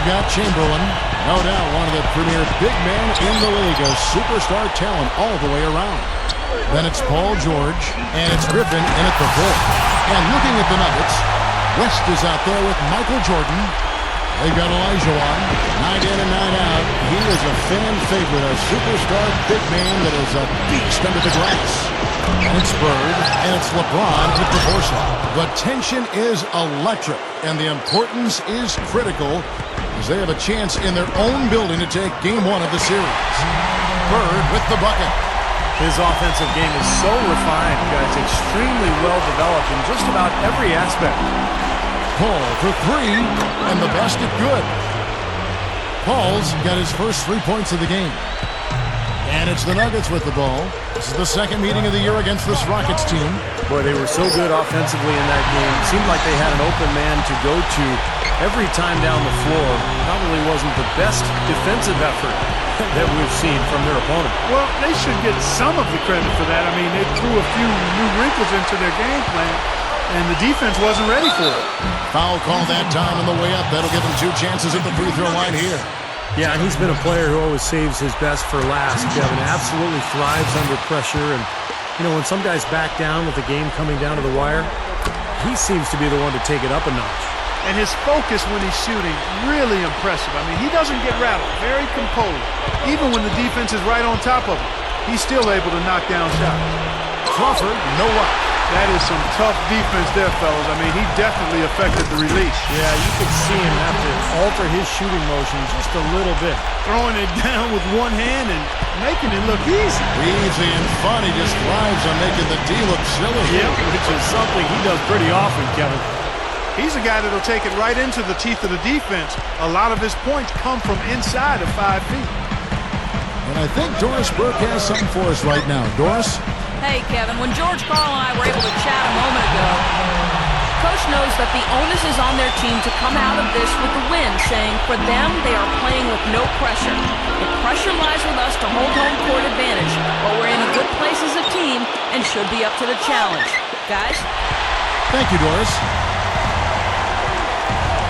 You've got Chamberlain, no doubt one of the premier big men in the league, a superstar talent all the way around. Then it's Paul George, and it's Griffin in at the fourth. And looking at the Nuggets, West is out there with Michael Jordan. They've got Elijah on, night in and night out. He is a fan favorite, a superstar big man that is a beast under the glass. And it's Bird, and it's LeBron with the foresight. The tension is electric, and the importance is critical as they have a chance in their own building to take game one of the series. Bird with the bucket. His offensive game is so refined, guys, extremely well developed in just about every aspect. Paul for three, and the basket good. Paul's got his first 3 points of the game. And it's the Nuggets with the ball. This is the second meeting of the year against this Rockets team. Boy, they were so good offensively in that game. It seemed like they had an open man to go to every time down the floor. Probably wasn't the best defensive effort that we've seen from their opponent. Well, they should get some of the credit for that. I mean, they threw a few new wrinkles into their game plan, and the defense wasn't ready for it. Foul call that time on the way up. That'll give them 2 chances at the free throw line here. Yeah, and he's been a player who always saves his best for last. Kevin absolutely thrives under pressure. And, you know, when some guys back down with the game coming down to the wire, he seems to be the one to take it up a notch. And his focus when he's shooting, really impressive. I mean, he doesn't get rattled, very composed. Even when the defense is right on top of him, he's still able to knock down shots. Crawford, no luck. That is some tough defense there, fellas. I mean, he definitely affected the release. Yeah, you could see him have to alter his shooting motion just a little bit. Throwing it down with one hand and making it look easy. Easy and fun. He just thrives on making the D look silly. Yeah, which is something he does pretty often, Kevin. He's a guy that'll take it right into the teeth of the defense. A lot of his points come from inside of 5 feet. And I think Doris Burke has something for us right now. Doris? Hey, Kevin, when George, Carl, and I were able to chat a moment ago, Coach knows that the onus is on their team to come out of this with a win, saying for them, they are playing with no pressure. The pressure lies with us to hold home court advantage, but we're in a good place as a team and should be up to the challenge. Guys? Thank you, Doris.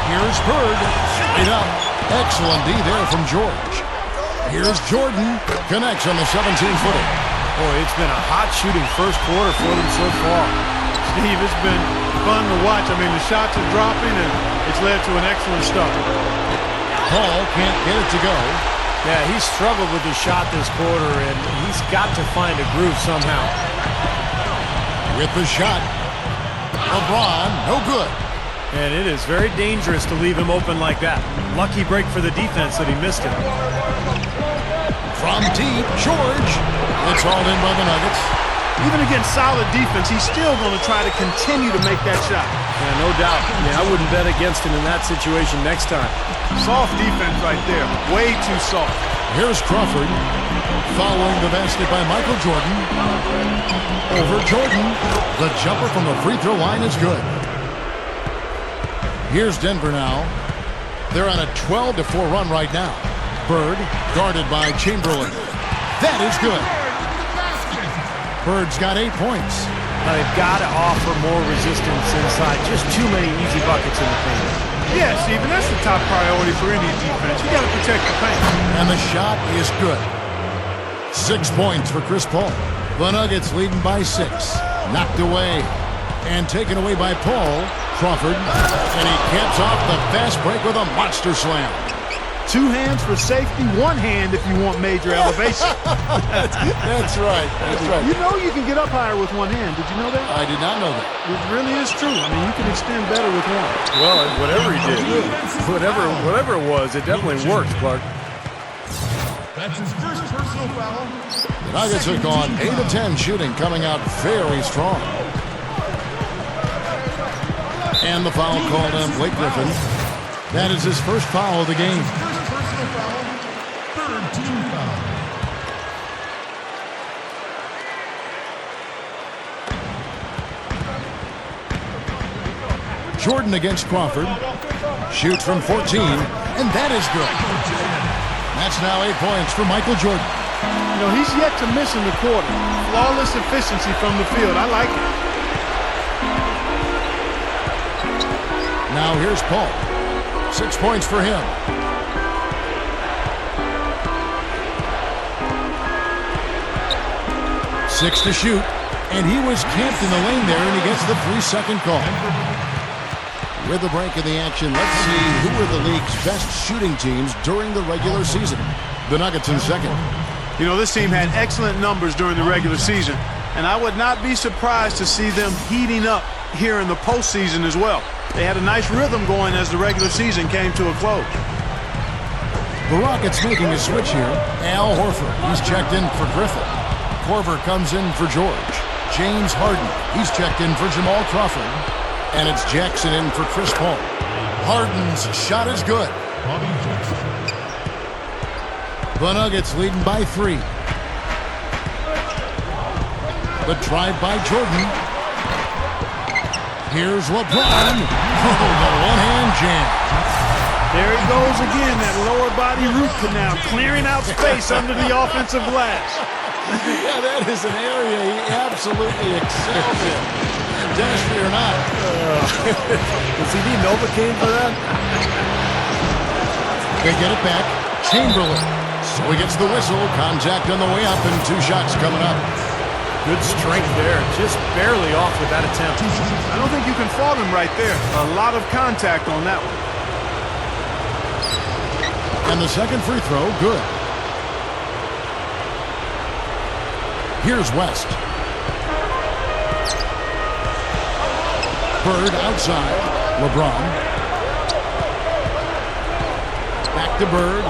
Here's Bird. Straight up. Excellent D there from George. Here's Jordan. Connects on the 17-footer. Boy, it's been a hot shooting first quarter for them so far. Steve, it's been fun to watch. I mean, the shots are dropping, and it's led to an excellent start. Paul can't get it to go. Yeah, he's struggled with his shot this quarter, and he's got to find a groove somehow. With the shot. LeBron, no good. And it is very dangerous to leave him open like that. Lucky break for the defense that he missed it. From deep, George. It's hauled in by the Nuggets. Even against solid defense, he's still going to try to continue to make that shot. Yeah, no doubt. Yeah, I wouldn't bet against him in that situation next time. Soft defense right there. Way too soft. Here's Crawford. Following the basket by Michael Jordan. Over Jordan. The jumper from the free throw line is good. Here's Denver now. They're on a 12-4 run right now. Bird, guarded by Chamberlain. That is good. Bird's got 8 points. Now they've got to offer more resistance inside. Just too many easy buckets in the paint. Yeah, Steven, that's the top priority for any defense. You got to protect the paint. And the shot is good. 6 points for Chris Paul. The Nuggets leading by 6. Knocked away. And taken away by Paul. Crawford. And he caps off the fast break with a monster slam. 2 hands for safety, 1 hand if you want major elevation. That's right. That's right. You know you can get up higher with 1 hand. Did you know that? I did not know that. It really is true. I mean, you can extend better with 1. Well, whatever he did, whatever it was, it definitely worked, Clark. That's his first personal foul. The Nuggets have gone 8 of 10 shooting, coming out very strong. And the foul called on Blake Griffin. That is his first foul of the game. First personal foul. Third team foul. Jordan against Crawford. Shoots from 14, and that is good. That's now 8 points for Michael Jordan. You know, he's yet to miss in the quarter. Flawless efficiency from the field. I like it. Now here's Paul. 6 points for him. 6 to shoot. And he was camped in the lane there, and he gets the 3-second call. With the break in the action, let's see who are the league's best shooting teams during the regular season. The Nuggets in second. You know, this team had excellent numbers during the regular season, and I would not be surprised to see them heating up here in the postseason as well. They had a nice rhythm going as the regular season came to a close. The Rockets making a switch here. Al Horford, he's checked in for Griffin. Korver comes in for George. James Harden, he's checked in for Jamal Crawford. And it's Jackson in for Chris Paul. Harden's shot is good. The Nuggets leading by 3. The drive by Jordan. Here's LeBron. Oh, the one-hand jam. There he goes again, that lower body root canal, clearing out space under the offensive glass. Yeah, that is an area he absolutely excels in. Dentistry or not. Does he need Novocaine for that? They get it back. Chamberlain. So he gets the whistle. Contact on the way up, and 2 shots coming up. Good strength there. Just barely off with that attempt. I don't think you can fault him right there. A lot of contact on that one. And the second free throw, good. Here's West. Bird outside. LeBron. Back to Bird.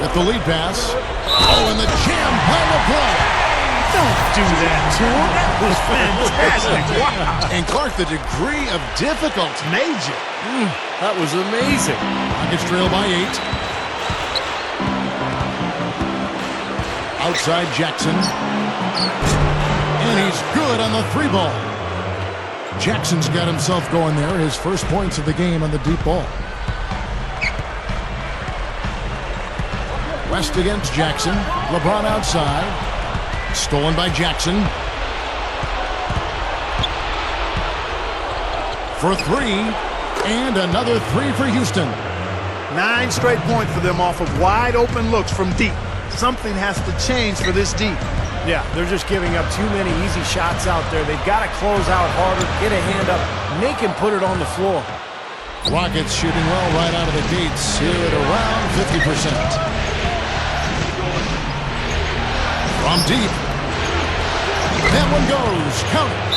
With the lead pass. Oh, and the jam by LeBron. Don't do that to him. That was fantastic. Wow. And Clark, the degree of difficulty. Major. That was amazing. Rockets trail by 8. Outside Jackson. And he's good on the 3 ball. Jackson's got himself going there. His first points of the game on the deep ball. West against Jackson. LeBron outside. Stolen by Jackson. For 3. And another 3 for Houston. 9 straight points for them off of wide open looks from deep. Something has to change for this deep. Yeah, they're just giving up too many easy shots out there. They've got to close out harder, get a hand up, make him put it on the floor. Rockets shooting well right out of the gates here at around 50%. From deep. That one goes. Count it.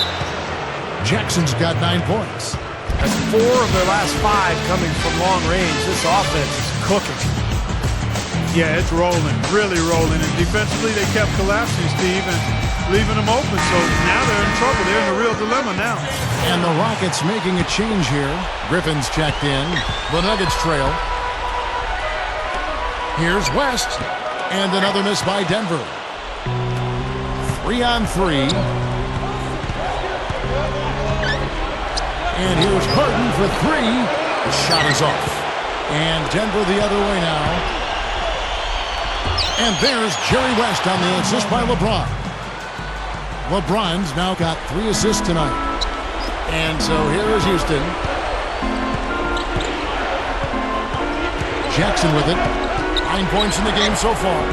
Jackson's got 9 points. That's 4 of their last 5 coming from long range. This offense is cooking. Yeah, it's rolling, really rolling. And defensively, they kept collapsing, Steve, and leaving them open. So now they're in trouble. They're in a real dilemma now. And the Rockets making a change here. Griffin's checked in. The Nuggets trail. Here's West. And another miss by Denver. 3 on 3. And here's Harden for 3. The shot is off. And Denver the other way now. And there's Jerry West on the assist by LeBron. LeBron's now got 3 assists tonight. And so here is Houston. Jackson with it. 9 points in the game so far.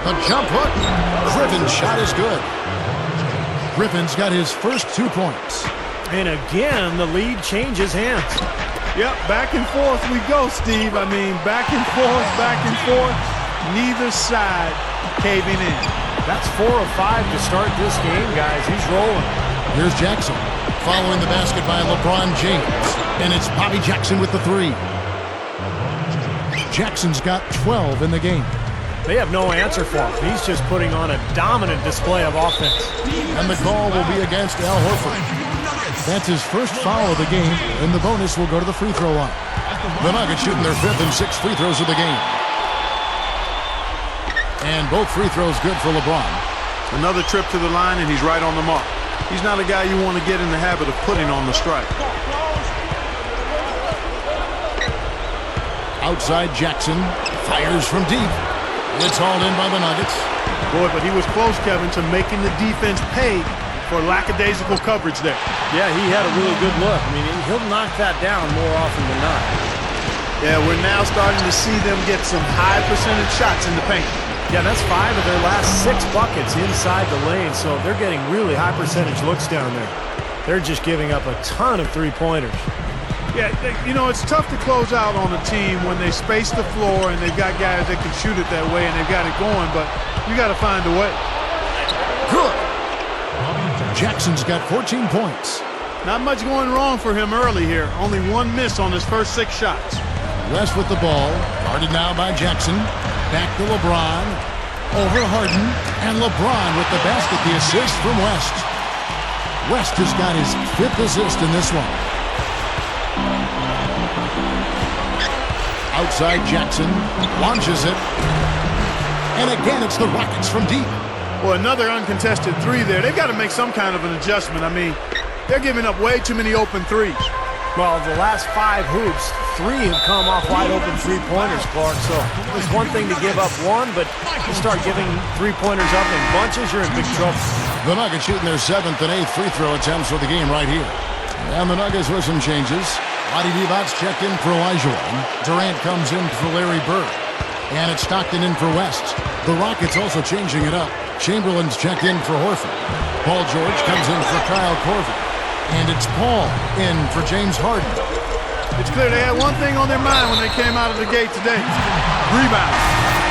The jump hook. Griffin's shot is good. Griffin's got his first 2 points. And again, the lead changes hands. Yep, back and forth we go, Steve. I mean, back and forth. Neither side caving in. That's 4 of 5 to start this game, guys. He's rolling. Here's Jackson following the basket by LeBron James. And it's Bobby Jackson with the 3. Jackson's got 12 in the game. They have no answer for him. He's just putting on a dominant display of offense. And the call will be against Al Horford. That's his first foul of the game, and the bonus will go to the free throw line. The Nuggets shooting their 5th and 6th free throws of the game. And both free throws good for LeBron. Another trip to the line, and he's right on the mark. He's not a guy you want to get in the habit of putting on the strike. Outside Jackson, fires from deep. It's hauled in by the Nuggets. Boy, but he was close, Kevin, to making the defense pay for lackadaisical coverage there. Yeah, he had a really good look. I mean, he'll knock that down more often than not. Yeah, we're now starting to see them get some high percentage shots in the paint. Yeah, that's 5 of their last 6 buckets inside the lane, so they're getting really high percentage looks down there. They're just giving up a ton of three-pointers. Yeah, you know, it's tough to close out on a team when they space the floor and they've got guys that can shoot it that way and they've got it going, but you got to find a way. Good. Jackson's got 14 points. Not much going wrong for him early here. Only 1 miss on his first 6 shots. West with the ball. Guarded now by Jackson. Back to LeBron. Over Harden. And LeBron with the basket, the assist from West. West has got his 5th assist in this one. Outside Jackson. Launches it. And again, it's the Rockets from deep. Well, another uncontested 3 there. They've got to make some kind of an adjustment. I mean, they're giving up way too many open threes. Well, the last 5 hoops, 3 have come off wide-open three-pointers, Clark. So it's one thing to give up 1, but you start giving three-pointers up in bunches, you're in big trouble. The Nuggets shooting their 7th and 8th free throw attempts for the game right here. And the Nuggets with some changes. Divac checked in for Olajuwon. Durant comes in for Larry Bird. And it's Stockton in for West. The Rockets also changing it up. Chamberlain's checked in for Horford. Paul George comes in for Kyle Korver. And it's Paul in for James Harden. It's clear they had one thing on their mind when they came out of the gate today. Rebound.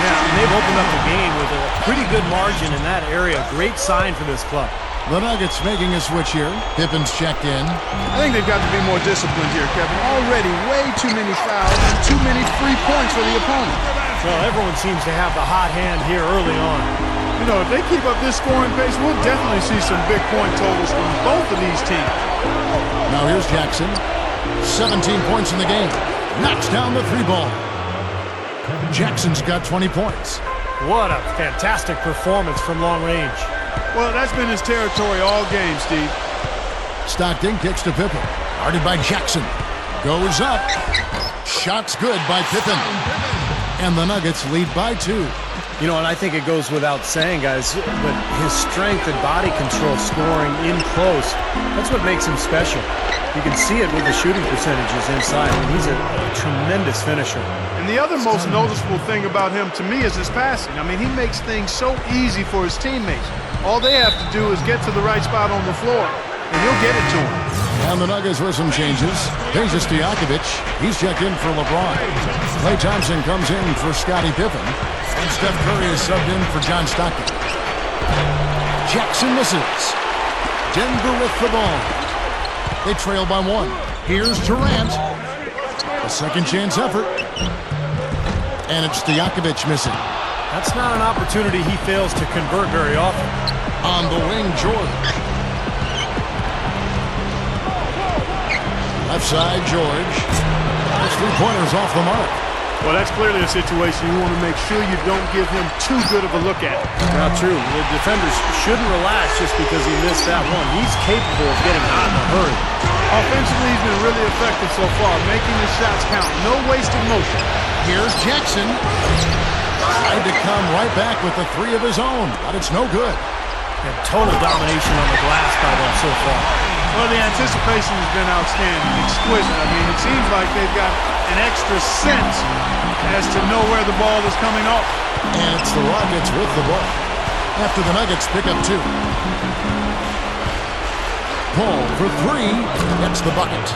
Yeah, and they've opened up the game with a pretty good margin in that area. Great sign for this club. The Nuggets making a switch here. Pippen's checked in. I think they've got to be more disciplined here, Kevin. Already way too many fouls and too many free points for the opponent. Well, everyone seems to have the hot hand here early on. You know, if they keep up this scoring pace, we'll definitely see some big point totals from both of these teams. Now here's Jackson. 17 points in the game. Knocks down the 3-ball. Jackson's got 20 points. What a fantastic performance from long range. Well, that's been his territory all game, Steve. Stockton kicks to Pippen. Guarded by Jackson. Goes up. Shot's good by Pippen. And the Nuggets lead by 2. You know, and I think it goes without saying, guys, but his strength and body control scoring in close, that's what makes him special. You can see it with the shooting percentages inside. I mean, he's a tremendous finisher. And the other most noticeable thing about him to me is his passing. I mean, he makes things so easy for his teammates. All they have to do is get to the right spot on the floor, and he'll get it to him. And the Nuggets with some changes. Here's Stojakovic. He's checked in for LeBron. Klay Thompson comes in for Scottie Pippen. And Steph Curry is subbed in for John Stockton. Jackson misses. Denver with the ball. They trail by 1. Here's Durant. A second chance effort. And it's Stojakovic missing. That's not an opportunity he fails to convert very often. On the wing, George. Left side, George. Those 3-pointers off the mark. Well, that's clearly a situation you want to make sure you don't give him too good of a look at. Not true. The defenders shouldn't relax just because he missed that one. He's capable of getting hot in a hurry. Offensively, he's been really effective so far, making the shots count. No wasted motion. Here's Jackson. Tried to come right back with the 3 of his own, but it's no good. And total domination on the glass by them so far. Well, the anticipation has been outstanding, exquisite. I mean, it seems like they've got an extra sense as to know where the ball is coming off. And it's the Rockets with the ball. After the Nuggets pick up 2. Paul for 3. Gets the bucket.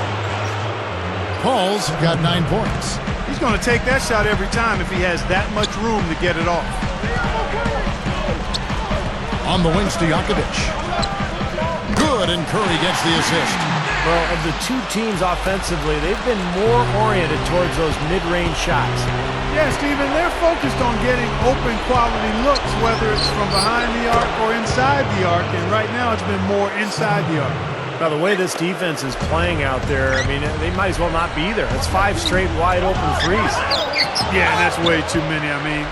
Paul's got 9 points. He's going to take that shot every time if he has that much room to get it off. On the wing, Stojakovic. Good, and Curry gets the assist. Well, of the 2 teams offensively, they've been more oriented towards those mid-range shots. Yeah, Steven, they're focused on getting open quality looks, whether it's from behind the arc or inside the arc, and right now it's been more inside the arc. Now, the way this defense is playing out there, I mean, they might as well not be there. It's 5 straight wide-open threes. Yeah, and that's way too many. I mean,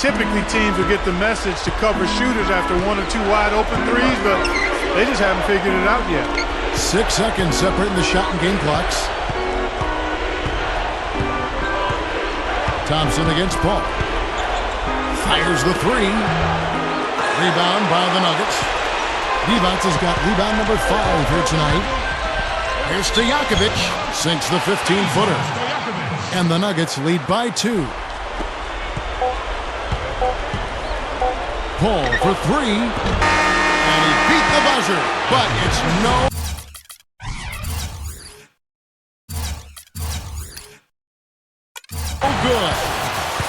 typically teams will get the message to cover shooters after 1 or 2 wide-open threes, but they just haven't figured it out yet. 6 seconds separating the shot and game clocks. Thompson against Paul. Fires the 3. Rebound by the Nuggets. Divac has got rebound number 5 here tonight. Here's Stojakovic. Sinks the 15-footer. And the Nuggets lead by 2. pull for three. And he beat the buzzer, but it's no good.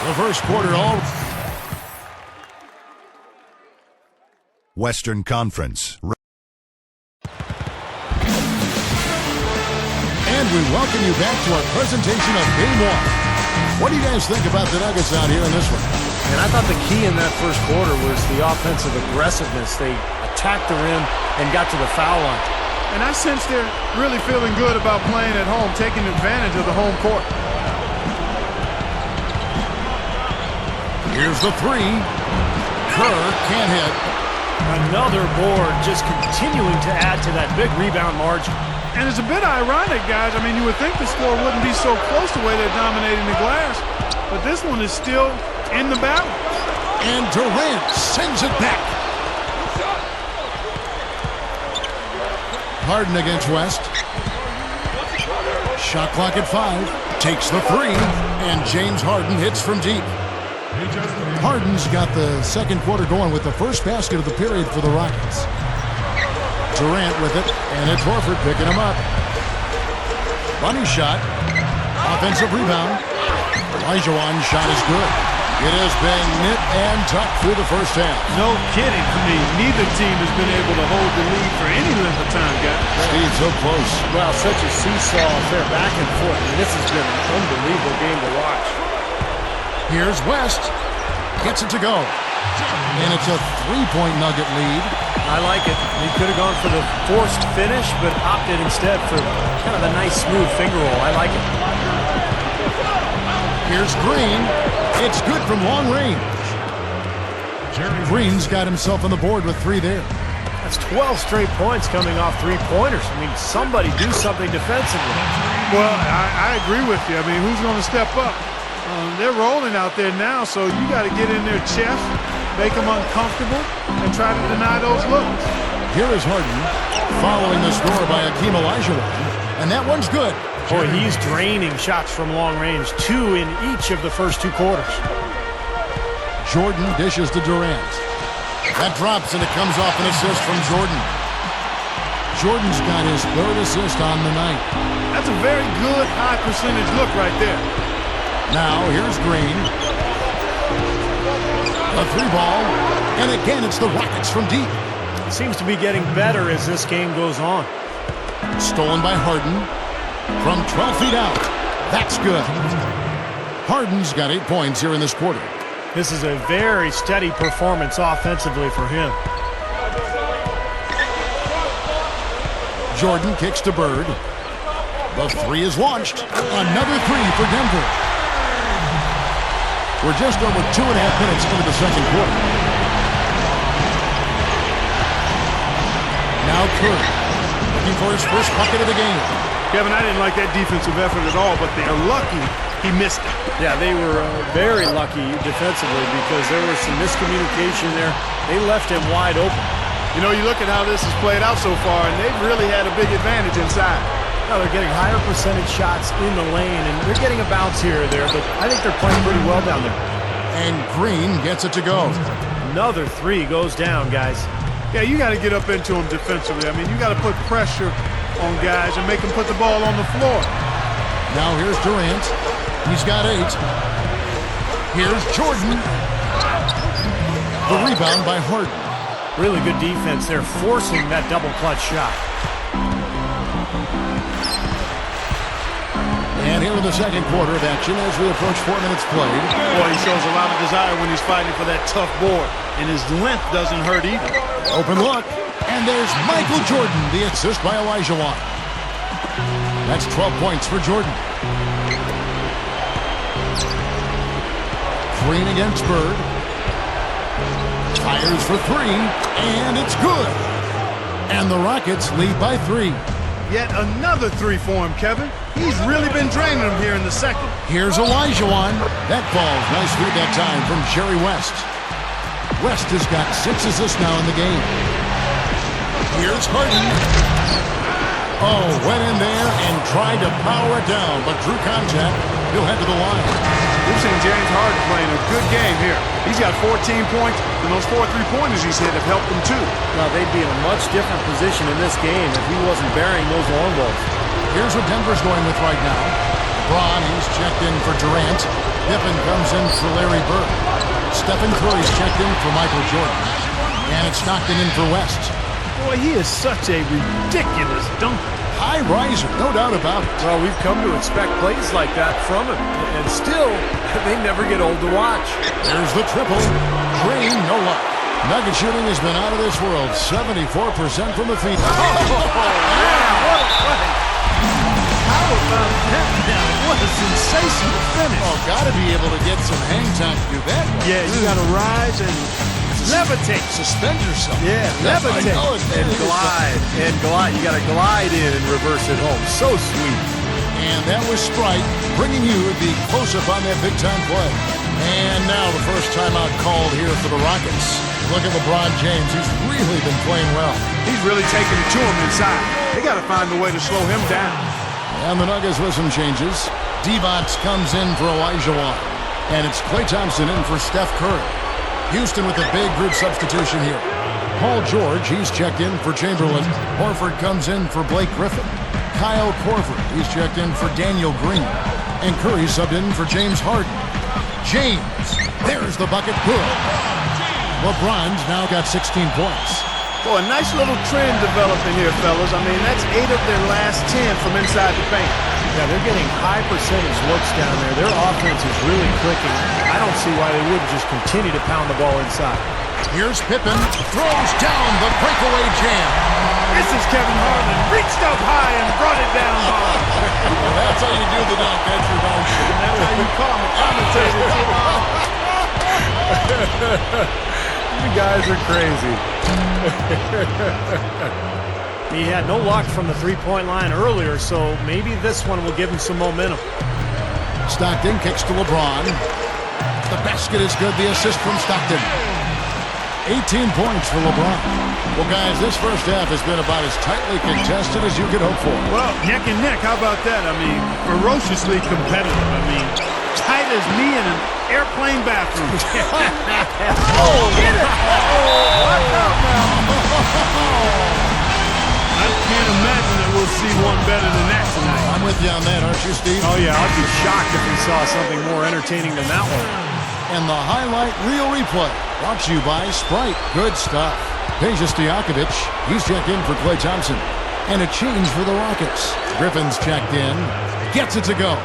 The first quarter all. Western Conference. And we welcome you back to our presentation of Game 1. What do you guys think about the Nuggets out here in this one? And I thought the key in that first quarter was the offensive aggressiveness. They attacked the rim and got to the foul line. And I sense they're really feeling good about playing at home, taking advantage of the home court. Here's the three. Kerr can't hit. Another board, just continuing to add to that big rebound margin. And it's a bit ironic, guys. I mean, you would think the score wouldn't be so close the way they're dominating the glass. But this one is still in the battle. And Durant sends it back. Harden against West. Shot clock at 5. Takes the three. And James Harden hits from deep. Harden's got the second quarter going with the first basket of the period for the Rockets. Durant with it, and it's Horford picking him up. Bunny shot. Offensive rebound. Olajuwon's shot is good. It has been nit and tucked through the first half. No kidding. I mean, neither team has been able to hold the lead for any length of time, guys. Steve, so close. Well, such a seesaw affair, back and forth. I mean, this has been an unbelievable game to watch. Here's West. Gets it to go. And it's a three-point Nugget lead. I like it. He could have gone for the forced finish, but opted instead for kind of a nice, smooth finger roll. I like it. Here's Green. It's good from long range. Green's got himself on the board with 3 there. That's 12 straight points coming off three-pointers. I mean, somebody do something defensively. Well, I agree with you. I mean, who's going to step up? They're rolling out there now, so you got to get in their chest, make them uncomfortable, and try to deny those looks. Here is Harden following the score by Hakeem Olajuwon, and that one's good. Boy, he's draining shots from long range, 2 in each of the first 2 quarters. Jordan dishes to Durant. That drops, and it comes off an assist from Jordan. Jordan's got his 3rd assist on the night. That's a very good high percentage look right there. Now, here's Green. A 3-ball, and again, it's the Rockets from deep. Seems to be getting better as this game goes on. Stolen by Harden from 12 feet out. That's good. Harden's got 8 points here in this quarter. This is a very steady performance offensively for him. Jordan kicks to Bird. The 3 is launched. Another 3 for Denver. We're just over 2.5 minutes into the second quarter. Now Kerr, looking for his first bucket of the game. Kevin, I didn't like that defensive effort at all, but they're lucky he missed it. Yeah, they were very lucky defensively because there was some miscommunication there. They left him wide open. You know, you look at how this has played out so far, and they've really had a big advantage inside. Now they're getting higher percentage shots in the lane, and they're getting a bounce here or there, but I think they're playing pretty well down there. And Green gets it to go. Another 3 goes down, guys. Yeah, you got to get up into them defensively. I mean, you got to put pressure on guys and make them put the ball on the floor. Now here's Durant. He's got 8. Here's Jordan. The rebound by Harden. Really good defense there, forcing that double clutch shot. And here in the second quarter of action as we approach 4 minutes played. Boy, he shows a lot of desire when he's fighting for that tough board. And his length doesn't hurt either. Open look. And there's Michael Jordan, the assist by Olajuwon. That's 12 points for Jordan. Green against Bird. Fires for 3, and it's good. And the Rockets lead by 3. Yet another 3 for him, Kevin. He's really been draining them here in the second. Here's Olajuwon. That ball's nice feed that time from Jerry West. West has got 6 assists now in the game. Here's Harden. Oh, went in there and tried to power it down, but drew contact. He'll head to the line. We've seen James Harden playing a good game here. He's got 14 points, and those 4 3-pointers he's hit have helped him too. Now, they'd be in a much different position in this game if he wasn't burying those long balls. Here's what Denver's going with right now. LeBron, he's checked in for Durant. Pippen comes in for Larry Bird. Stephen Curry's checked in for Michael Jordan. And it's Stockton in for West. Boy, he is such a ridiculous dunker. High riser, no doubt about it. Well, we've come to expect plays like that from him. And still, they never get old to watch. There's the triple. Green, no luck. Nugget shooting has been out of this world. 74% from the field. What a play. How about that now? What a sensational finish. Oh, got to be able to get some hang time to do that. Yeah, you got to rise and levitate. Suspend yourself. Yeah, levitate. And glide. And glide. You got to glide in and reverse it home. So sweet. And that was Sprite bringing you the close-up on that big-time play. And now the first timeout called here for the Rockets. Look at LeBron James. He's really been playing well. He's really taking it to him inside. They got to find a way to slow him down. And the Nuggets with some changes. Divac comes in for Elijah Wan. And it's Klay Thompson in for Steph Curry. Houston with a big group substitution here. Paul George, he's checked in for Chamberlain. Horford comes in for Blake Griffin. Kyle Korver, he's checked in for Daniel Green. And Curry subbed in for James Harden. James, there's the bucket, good. LeBron's now got 16 points. Boy, a nice little trend developing here, fellas. I mean, that's 8 of their last 10 from inside the paint. Yeah, they're getting high percentage looks down there. Their offense is really clicking. I don't see why they wouldn't just continue to pound the ball inside. Here's Pippen, throws down the breakaway jam. This is Kevin Harlan. Reached up high and brought it down hard. Well, that's how you do the dunk. That's your dunk. And that's how you call him. Commentator. You guys are crazy. He had no luck from the three-point line earlier, so maybe this one will give him some momentum. Stockton kicks to LeBron. The basket is good. The assist from Stockton. 18 points for LeBron. Well, guys, this first half has been about as tightly contested as you could hope for. Well, neck and neck. How about that? I mean, ferociously competitive. I mean, tight as me in an airplane bathroom. Oh, get it! Oh, watch out now. I can't imagine that we'll see one better than that tonight. I'm with you on that, aren't you, Steve? Oh, yeah, I'd be shocked if we saw something more entertaining than that one. And the highlight reel replay brought to you by Sprite. Good stuff. Peja Stojakovic, he's checked in for Klay Thompson. And a change for the Rockets. Griffin's checked in. Gets it to go.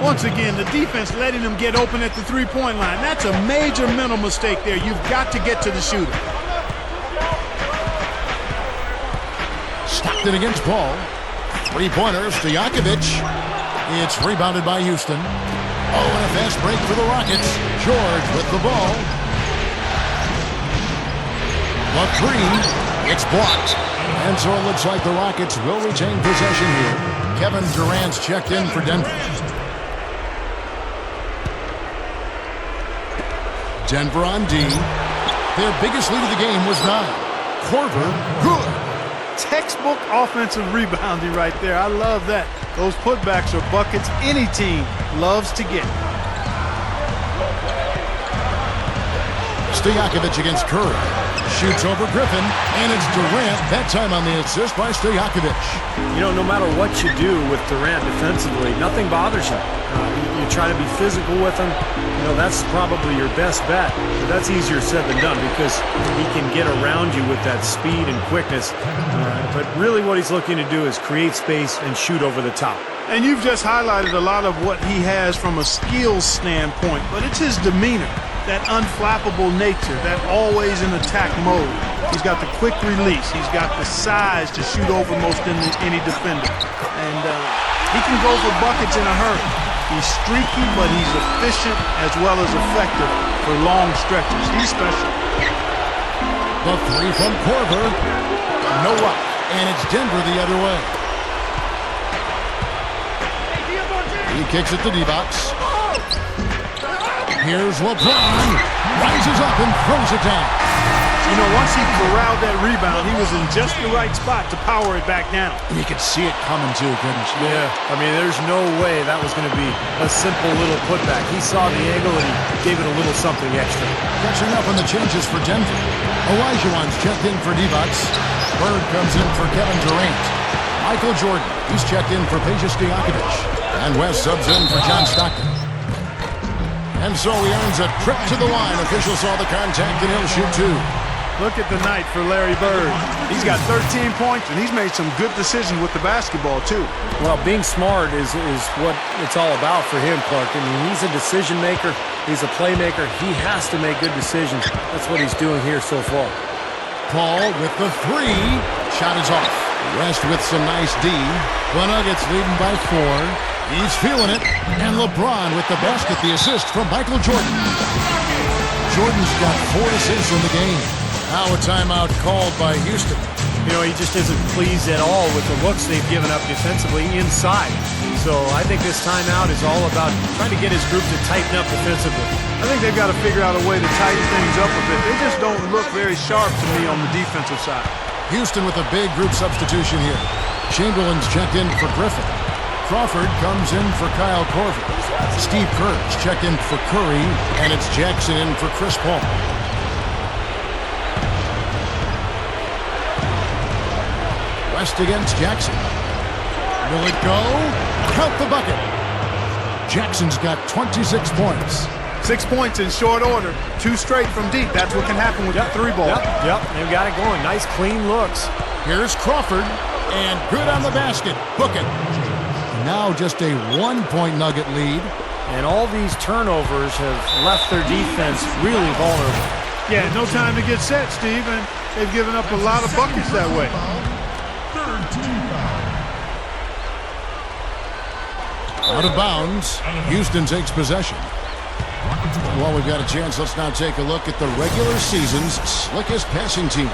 Once again, the defense letting them get open at the three-point line. That's a major mental mistake there. You've got to get to the shooter. Stockton against Paul. Three-pointer, Stojakovic. It's rebounded by Houston. Oh, and a fast break for the Rockets. George with the ball. The three. It's blocked. And so it looks like the Rockets will retain possession here. Kevin Durant's checked in for Denver. Denver on D. Their biggest lead of the game was 9. Korver, good. Textbook offensive rebounding right there. I love that. Those putbacks are buckets any team loves to get. Stojakovic against Curry. Shoots over Griffin, and it's Durant, that time on the assist by Stojakovic. You know, no matter what you do with Durant defensively, nothing bothers him. You try to be physical with him. You know, that's probably your best bet. But that's easier said than done because he can get around you with that speed and quickness. But really what he's looking to do is create space and shoot over the top. And you've just highlighted a lot of what he has from a skills standpoint, but it's his demeanor, that unflappable nature, that always in attack mode. He's got the quick release. He's got the size to shoot over most any defender. And he can go for buckets in a hurry. He's streaky, but he's efficient as well as effective for long stretches. He's special. The three from Korver. No luck. And it's Denver the other way. He kicks it to Divac. Here's LeBron. Rises up and throws it down. You know, once he corralled that rebound, he was in just the right spot to power it back down. And you could see it coming too, couldn't you? Yeah, I mean, there's no way that was going to be a simple little putback. He saw the angle and he gave it a little something extra. Catching up on the changes for Denver. Olajuwon's checked in for Divac. Bird comes in for Kevin Durant. Michael Jordan, he's checked in for Peja Stojakovic. And West subs in for John Stockton. And so he earns a trip to the line. Official saw the contact and he'll shoot two. Look at the night for Larry Bird. He's got 13 points, and he's made some good decisions with the basketball, too. Well, being smart is what it's all about for him, Clark. I mean, he's a decision maker. He's a playmaker. He has to make good decisions. That's what he's doing here so far. Paul with the three. Shot is off. West with some nice D. The Nuggets leading by 4. He's feeling it. And LeBron with the basket, the assist from Michael Jordan. Jordan's got 4 assists in the game. Now a timeout called by Houston. You know, he just isn't pleased at all with the looks they've given up defensively inside. So I think this timeout is all about trying to get his group to tighten up defensively. I think they've got to figure out a way to tighten things up a bit. They just don't look very sharp to me on the defensive side. Houston with a big group substitution here. Chamberlain's checked in for Griffin. Crawford comes in for Kyle Korver. Steve Kerr's checked in for Curry, and it's Jackson in for Chris Paul. West against Jackson. Will it go? Count the bucket. Jackson's got 26 points. 6 points in short order. 2 straight from deep. That's what can happen with the 3-ball. Yep, they've got it going. Nice, clean looks. Here's Crawford, and good on the basket. Book it. Now just a 1-point Nugget lead. And all these turnovers have left their defense really vulnerable. Yeah, no time to get set, Steve, and they've given up a lot of buckets that way. Out of bounds. Houston takes possession. Well, we've got a chance. Let's now take a look at the regular season's slickest passing teams.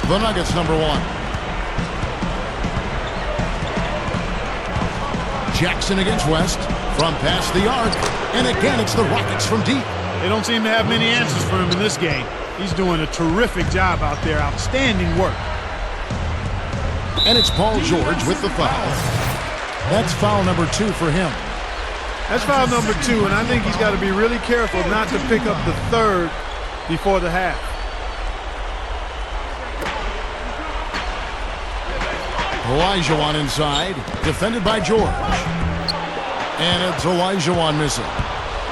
The Nuggets, number 1. Jackson against West from past the arc. And again, it's the Rockets from deep. They don't seem to have many answers for him in this game. He's doing a terrific job out there. Outstanding work. And it's Paul George with the foul. That's foul number 2 for him. That's foul number 2, and I think he's got to be really careful not to pick up the 3rd before the half. Olajuwon inside, defended by George. And it's Olajuwon missing.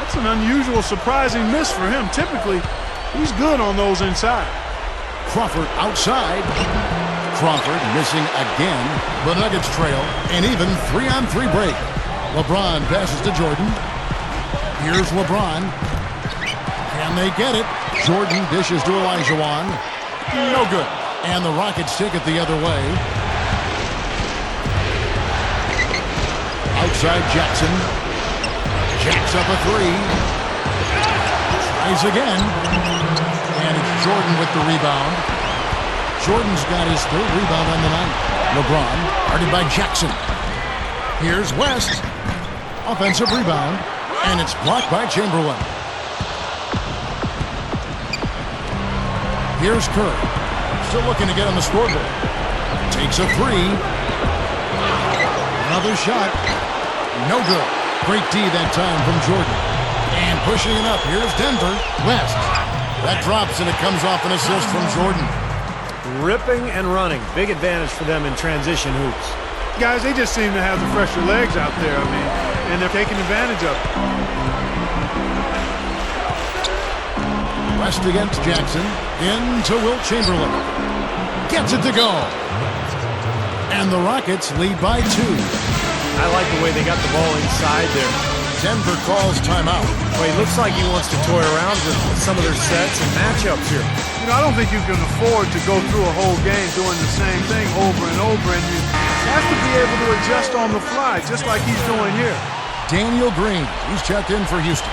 That's an unusual, surprising miss for him. Typically, he's good on those inside. Crawford outside. Crawford missing again. The Nuggets trail, and even 3-on-3 break. LeBron passes to Jordan. Here's LeBron. Can they get it? Jordan dishes to Olajuwon. No good. And the Rockets take it the other way. Outside Jackson. Jacks up a 3. Tries again. And it's Jordan with the rebound. Jordan's got his 3rd rebound on the night. LeBron, guarded by Jackson. Here's West. Offensive rebound. And it's blocked by Chamberlain. Here's Kerr. Still looking to get on the scoreboard. Takes a 3. Another shot. No good. Great D that time from Jordan. And pushing it up. Here's Denver. West. That drops and it comes off an assist from Jordan. Ripping and running. Big advantage for them in transition hoops. Guys, they just seem to have the fresher legs out there, and they're taking advantage of it. West against Jackson. Into Wilt Chamberlain. Gets it to go. And the Rockets lead by 2. I like the way they got the ball inside there. Denver calls timeout. Well, he looks like he wants to toy around with some of their sets and matchups here. You know, I don't think you can afford to go through a whole game doing the same thing over and over, and you have to be able to adjust on the fly, just like he's doing here. Daniel Green, he's checked in for Houston.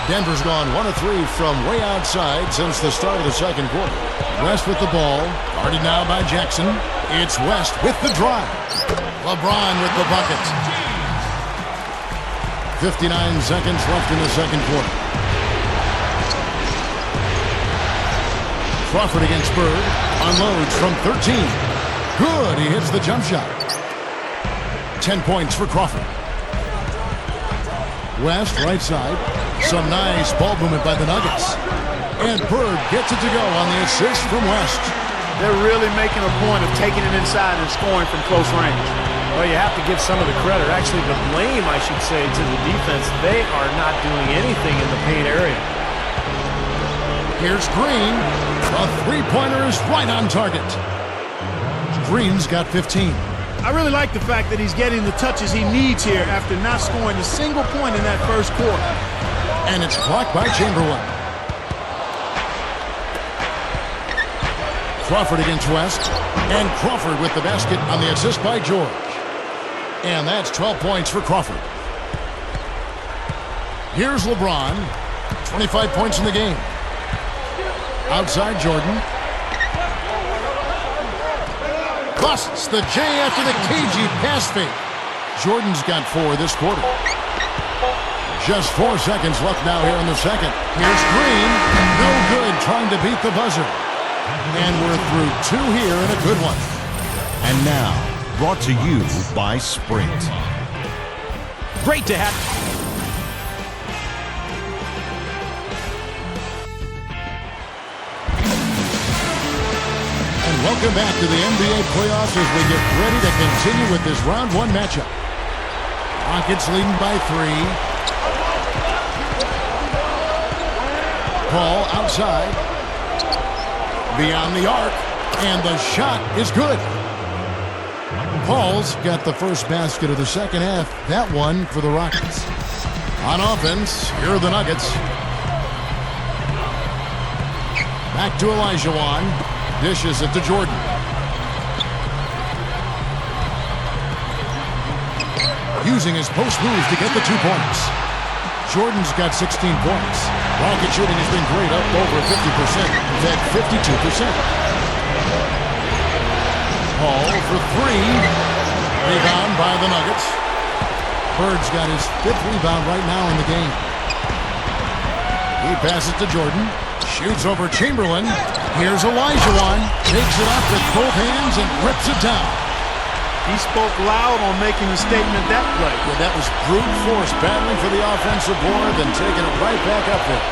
Denver's gone 1 of 3 from way outside since the start of the second quarter. West with the ball, guarded now by Jackson. It's West with the drive. LeBron with the bucket. 59 seconds left in the second quarter. Crawford against Bird. Unloads from 13. Good. He hits the jump shot. 10 points for Crawford. West, right side. Some nice ball movement by the Nuggets. And Bird gets it to go on the assist from West. They're really making a point of taking it inside and scoring from close range. Well, you have to give some of the credit, actually the blame, I should say, to the defense. They are not doing anything in the paint area. Here's Green. A three-pointer is right on target. Green's got 15. I really like the fact that he's getting the touches he needs here after not scoring a single point in that first quarter. And it's blocked by Chamberlain. Crawford against West. And Crawford with the basket on the assist by George. And that's 12 points for Crawford. Here's LeBron. 25 points in the game. Outside Jordan. Busts the J after the cagey pass fake. Jordan's got 4 this quarter. Just 4 seconds left now here in the second. Here's Green. No good trying to beat the buzzer. And we're through 2 here in a good one. And now, brought to you by Sprint. Great to have. And welcome back to the NBA playoffs as we get ready to continue with this round 1 matchup. Rockets leading by 3. Paul outside. Beyond the arc. And the shot is good. Paul's got the first basket of the second half. That one for the Rockets. On offense, here are the Nuggets. Back to Olajuwon. Dishes it to Jordan. Using his post moves to get the 2 points. Jordan's got 16 points. Rocket shooting has been great, up over 50%. At 52%. Paul for 3. Rebound by the Nuggets. Bird's got his 5th rebound right now in the game. He passes to Jordan. Shoots over Chamberlain. Here's Olajuwon. Takes it up with both hands and rips it down. He spoke loud on making a statement that play. Well, that was brute force battling for the offensive board, then taking it right back up there.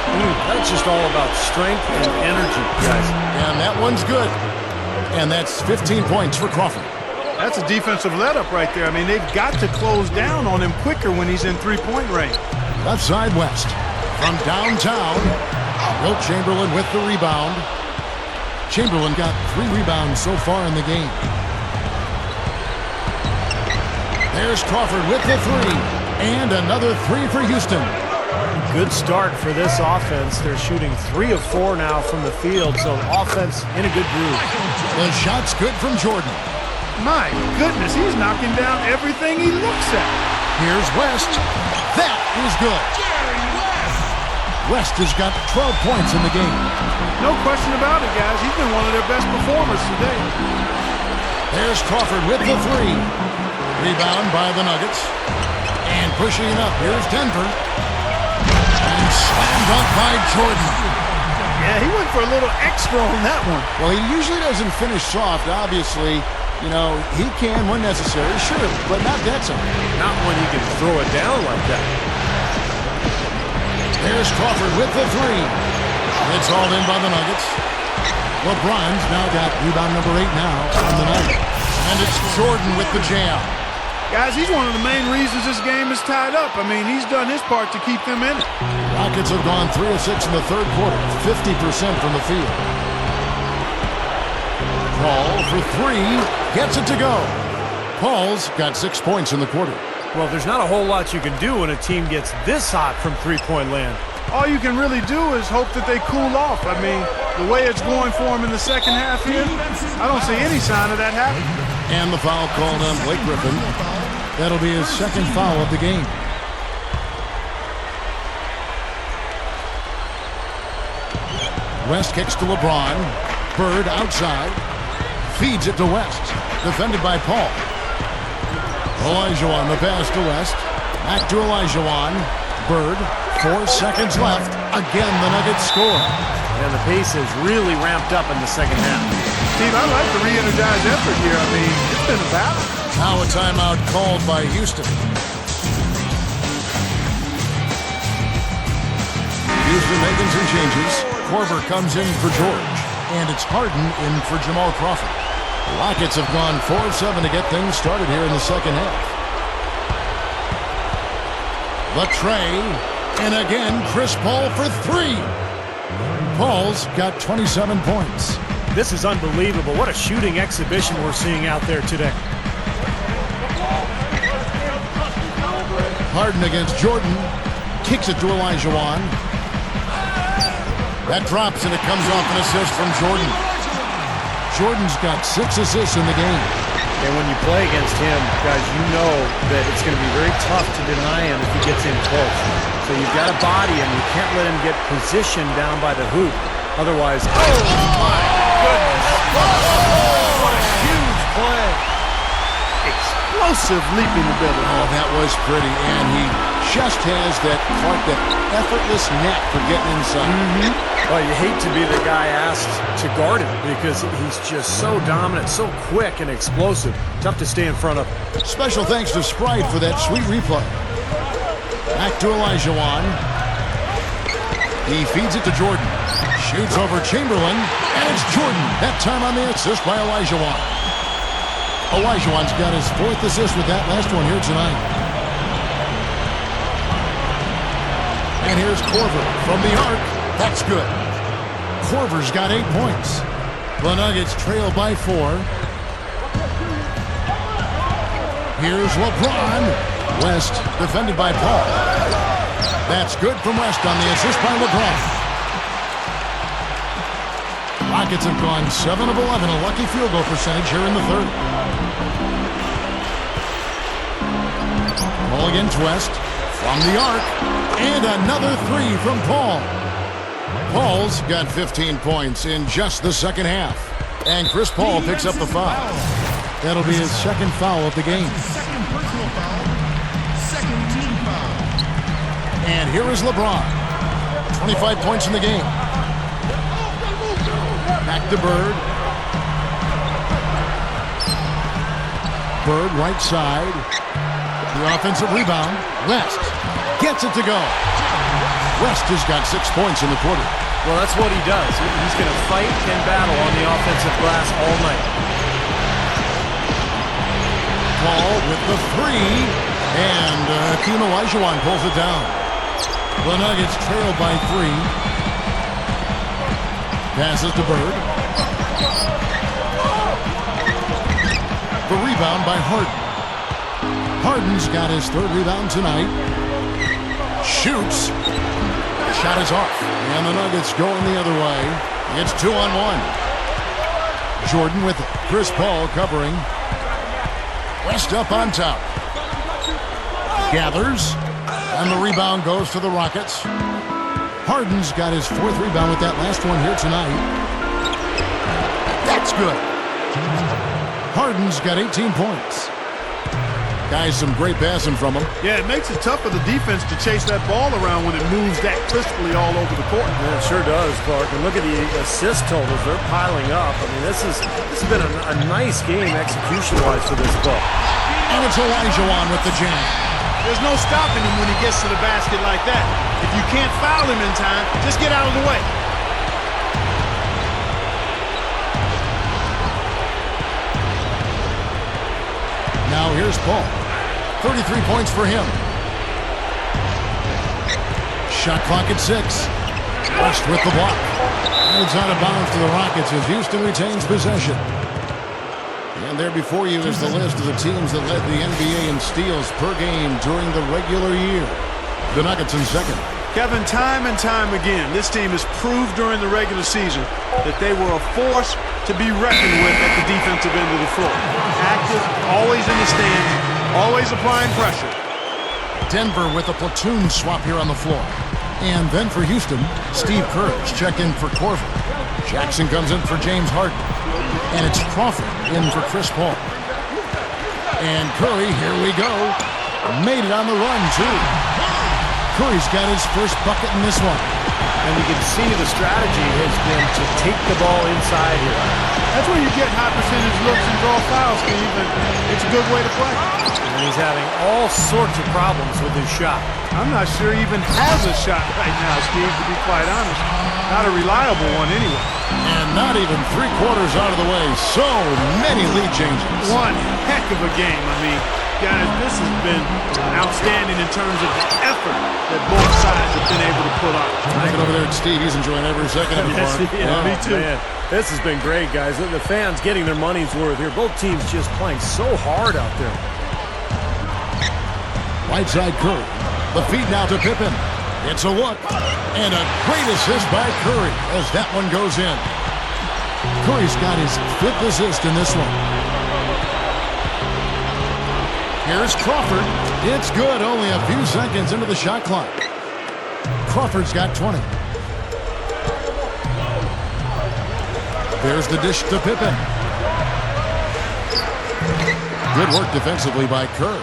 That's just all about strength and energy, guys. And that one's good. And that's 15 points for Crawford. That's a defensive let-up right there. I mean, they've got to close down on him quicker when he's in three-point range. Left side West. From downtown, Wilt Chamberlain with the rebound. Chamberlain got 3 rebounds so far in the game. There's Crawford with the 3. And another 3 for Houston. Good start for this offense. They're shooting 3 of 4 now from the field, so offense in a good groove. The shot's good from Jordan. My goodness, he's knocking down everything he looks at. Here's West. That is good. West has got 12 points in the game. No question about it, guys. He's been one of their best performers today. There's Crawford with the 3. Rebound by the Nuggets. And pushing it up, here's Denver. And slam dunk by Jordan. Yeah, he went for a little extra on that one. Well, he usually doesn't finish soft, obviously. You know, he can when necessary, sure, but not that time. Not when you can throw it down like that. There's Crawford with the 3. It's all in by the Nuggets. LeBron's now got rebound number 8 now on the night. And it's Jordan with the jam. Guys, he's one of the main reasons this game is tied up. I mean, he's done his part to keep them in it. Rockets have gone 3 of 6 in the third quarter, 50% from the field. Paul for 3, gets it to go. Paul's got 6 points in the quarter. Well, there's not a whole lot you can do when a team gets this hot from three-point land. All you can really do is hope that they cool off. I mean, the way it's going for him in the second half here, I don't see any sign of that happening. And the foul called on Blake Griffin. That'll be his second foul of the game. West kicks to LeBron. Bird outside. Feeds it to West. Defended by Paul. Olajuwon, the pass to West. Back to Olajuwon. Bird. 4 seconds left. Again, the Nuggets score. and the pace has really ramped up in the second half. Steve, I like the re-energized effort here. I mean, it's been a battle. Now a timeout called by Houston. Houston making some changes. Korver comes in for George. And it's Harden in for Jamal Crawford. The Rockets have gone 4 of 7 to get things started here in the second half. The tray. And again, Chris Paul for 3. Paul's got 27 points. This is unbelievable. What a shooting exhibition we're seeing out there today. Harden against Jordan. Kicks it to Olajuwon. That drops and it comes off an assist from Jordan. Jordan's got 6 assists in the game. And when you play against him, guys, you know that it's going to be very tough to deny him if he gets in close. So you've got to body him. You can't let him get positioned down by the hoop. Otherwise, oh my goodness. What a huge play. Explosive leaping ability. Oh, that was pretty. And he just has that effortless knack for getting inside. Well, you hate to be the guy asked to guard him because he's just so dominant, so quick and explosive. Tough to stay in front of. Special thanks to Sprite for that sweet replay. Back to Olajuwon. He feeds it to Jordan. Shoots over Chamberlain. And it's Jordan. That time on the assist by Olajuwon. Olajuwon's got his 4th assist with that last one here tonight. And here's Korver from the arc. That's good. Korver's got 8 points. The Nuggets trail by 4. Here's LeBron. West defended by Paul. That's good from West on the assist by LeBron. Rockets have gone 7 of 11, a lucky field goal percentage here in the third. Ball against West from the arc. And another 3 from Paul. Paul's got 15 points in just the second half. And Chris Paul picks up the foul. That'll be his second foul of the game. Second personal foul. Second team foul. And here is LeBron. 25 points in the game. Back to Bird. Bird right side. The offensive rebound. West gets it to go. West has got 6 points in the quarter. Well, that's what he does. He's going to fight and battle on the offensive glass all night. Paul with the 3. And Hakeem Olajuwon pulls it down. The Nuggets trail by 3. Passes to Bird. The rebound by Harden. Harden's got his 3rd rebound tonight. Shoots. The shot is off. And the Nuggets going the other way. It's 2-on-1. Jordan with it. Chris Paul covering. West up on top. Gathers. And the rebound goes to the Rockets. Harden's got his 4th rebound with that last one here tonight. That's good. Harden's got 18 points. Guys, some great passing from him. Yeah, it makes it tough for the defense to chase that ball around when it moves that crisply all over the court. Yeah, it sure does, Clark. And look at the assist totals. They're piling up. I mean, this has been a nice game execution-wise for this book. And it's Olajuwon with the jam. There's no stopping him when he gets to the basket like that. If you can't foul him in time, just get out of the way. Now here's Paul. 33 points for him. Shot clock at 6. West with the block. And it's out of bounds to the Rockets as Houston retains possession. And there before you is the list of the teams that led the NBA in steals per game during the regular year. The Nuggets in second. Kevin, time and time again, this team has proved during the regular season that they were a force to be reckoned with at the defensive end of the floor. Active, always in the stands, always applying pressure. Denver with a platoon swap here on the floor. And then for Houston, Steve Kerr's checked in for Korver. Jackson comes in for James Harden. And it's Crawford in for Chris Paul. And Curry, here we go. Made it on the run, too. Curry's got his first bucket in this one. And you can see the strategy has been to take the ball inside here. That's where you get high percentage looks and draw fouls, Steve, and it's a good way to play. And he's having all sorts of problems with his shot. I'm not sure he even has a shot right now, Steve, to be quite honest. Not a reliable one anyway. And not even 3/4 out of the way. So many lead changes. One heck of a game. I mean, guys, this has been outstanding in terms of the effort that both sides have been able to put on. Looking over there at Steve, he's enjoying every second of it. Yes, Mark. yeah, me too. Man, this has been great, guys. The fans getting their money's worth here. Both teams just playing so hard out there. Right side Curry. The feed now to Pippen. It's a look. And a great assist by Curry as that one goes in. Curry's got his 5th assist in this one. Here's Crawford. It's good. Only a few seconds into the shot clock. Crawford's got 20. There's the dish to Pippen. Good work defensively by Kerr.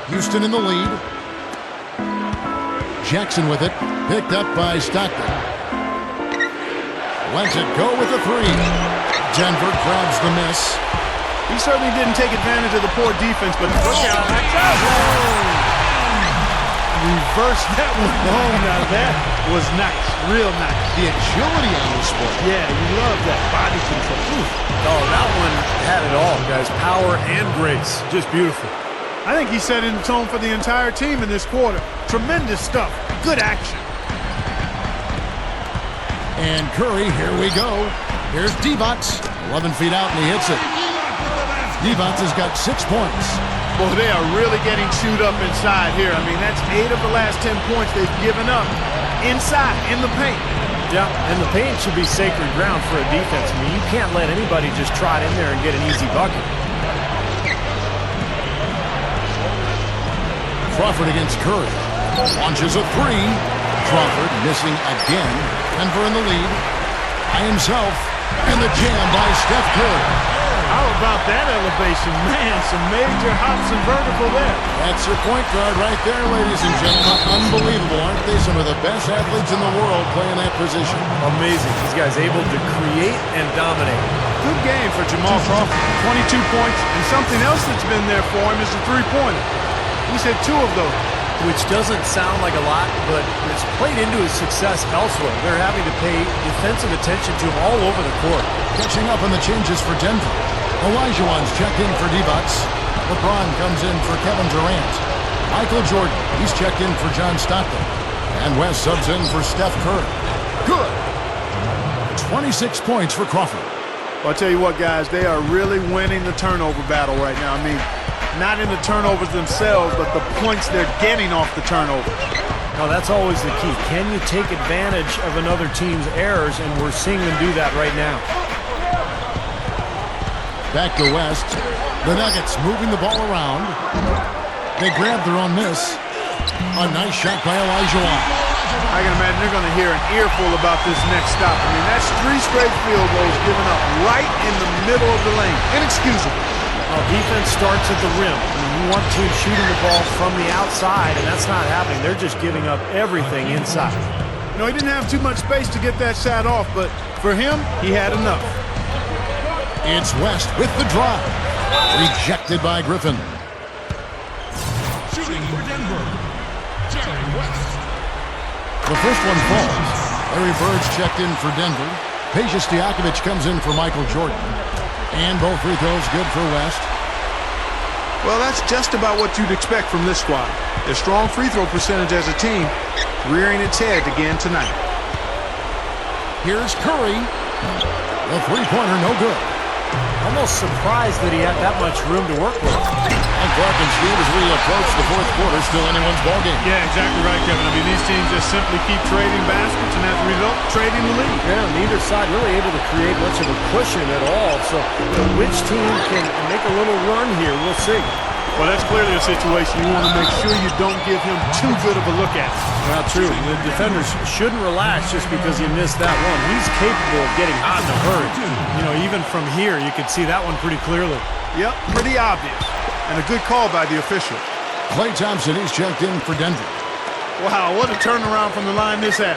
Houston in the lead. Jackson with it. Picked up by Stockton. Lets it go with the 3. Denver grabs the miss. He certainly didn't take advantage of the poor defense, but look out. Reverse that one home. Now that was nice. Real nice. The agility on this sport. Yeah, you love that body control. Ooh. Oh, that one had it all, guys. Power and grace. Just beautiful. I think he set in the tone for the entire team in this quarter. Tremendous stuff. Good action. And Curry, here we go. Here's Divac. 11 feet out, and he hits it. Divac has got 6 points. Boy, they are really getting chewed up inside here. I mean, that's 8 of the last 10 points they've given up inside, in the paint. Yeah, and the paint should be sacred ground for a defense. I mean, you can't let anybody just trot in there and get an easy bucket. Crawford against Curry. Launches a 3. Crawford missing again. Denver in the lead. By himself. And the jam by Steph Curry. How about that elevation? Man, some major hops and vertical there. That's your point guard right there, ladies and gentlemen. Unbelievable, aren't they? Some of the best athletes in the world playing that position. Amazing. These guys able to create and dominate. Good game for Jamal Crawford. 22 points, and something else that's been there for him is the three-pointer. He's hit 2 of those. Which doesn't sound like a lot, but it's played into his success elsewhere. They're having to pay defensive attention to him all over the court. Catching up on the changes for Denver. Olajuwon's checked in for Divac. LeBron comes in for Kevin Durant. Michael Jordan, he's checked in for John Stockton. And West subs in for Steph Curry. Good. 26 points for Crawford. Well, I'll tell you what, guys, they are really winning the turnover battle right now. I mean, not in the turnovers themselves, but the points they're getting off the turnover. No, that's always the key. Can you take advantage of another team's errors? And we're seeing them do that right now. Back to West. The Nuggets moving the ball around. They grab their own miss. A nice shot by Olajuwon. I can imagine they're going to hear an earful about this next stop. I mean, that's 3 straight field goals given up right in the middle of the lane. Inexcusable. Well, defense starts at the rim. I mean, you want teams shooting the ball from the outside, and that's not happening. They're just giving up everything inside. You know, he didn't have too much space to get that shot off, but for him, he had enough. It's West with the drive. Rejected by Griffin. Shooting for Denver, Jerry West. The first one falls. Larry Bird's checked in for Denver. Peja Stojakovic comes in for Michael Jordan. And both free throws good for West. Well, that's just about what you'd expect from this squad. Their strong free throw percentage as a team rearing its head again tonight. Here's Curry. The three-pointer no good. Almost surprised that he had that much room to work with. And Clark and Steve, as we approach the fourth quarter, still anyone's ballgame. Yeah, exactly right, Kevin. I mean, these teams just simply keep trading baskets, and as a result, trading the lead. Yeah, neither side really able to create much of a cushion at all. So, which team can make a little run here? We'll see. Well, that's clearly a situation you want to make sure you don't give him too good of a look at. Well, true. The defenders shouldn't relax just because he missed that one. He's capable of getting hot in a hurry. You know, even from here, you can see that one pretty clearly. Yep, pretty obvious. And a good call by the official. Klay Thompson, he's checked in for Denver. Wow, what a turnaround from the line this had.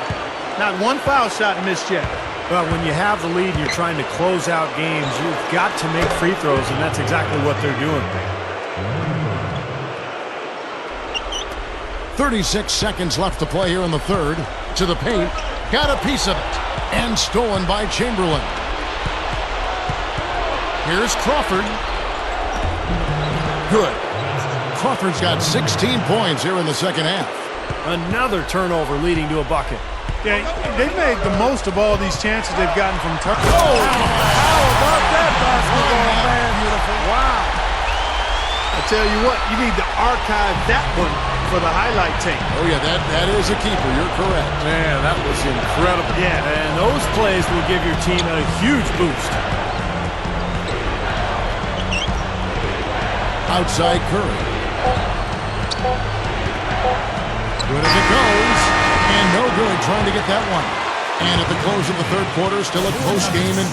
Not one foul shot missed yet. Well, when you have the lead and you're trying to close out games, you've got to make free throws, and that's exactly what they're doing. 36 seconds left to play here in the third. To the paint. Got a piece of it. And stolen by Chamberlain. Here's Crawford. Good. Crawford's got 16 points here in the second half. Another turnover leading to a bucket. Yeah, they've made the most of all these chances they've gotten from turnovers. Oh, how about that basketball, man? Beautiful. Wow. I tell you what, you need to archive that one for the highlight tape. Oh, yeah, that is a keeper. You're correct. Man, that was incredible. Yeah. And those plays will give your team a huge boost. Outside Curry. Good as it goes. And no good trying to get that one. And at the close of the third quarter, still a close game. And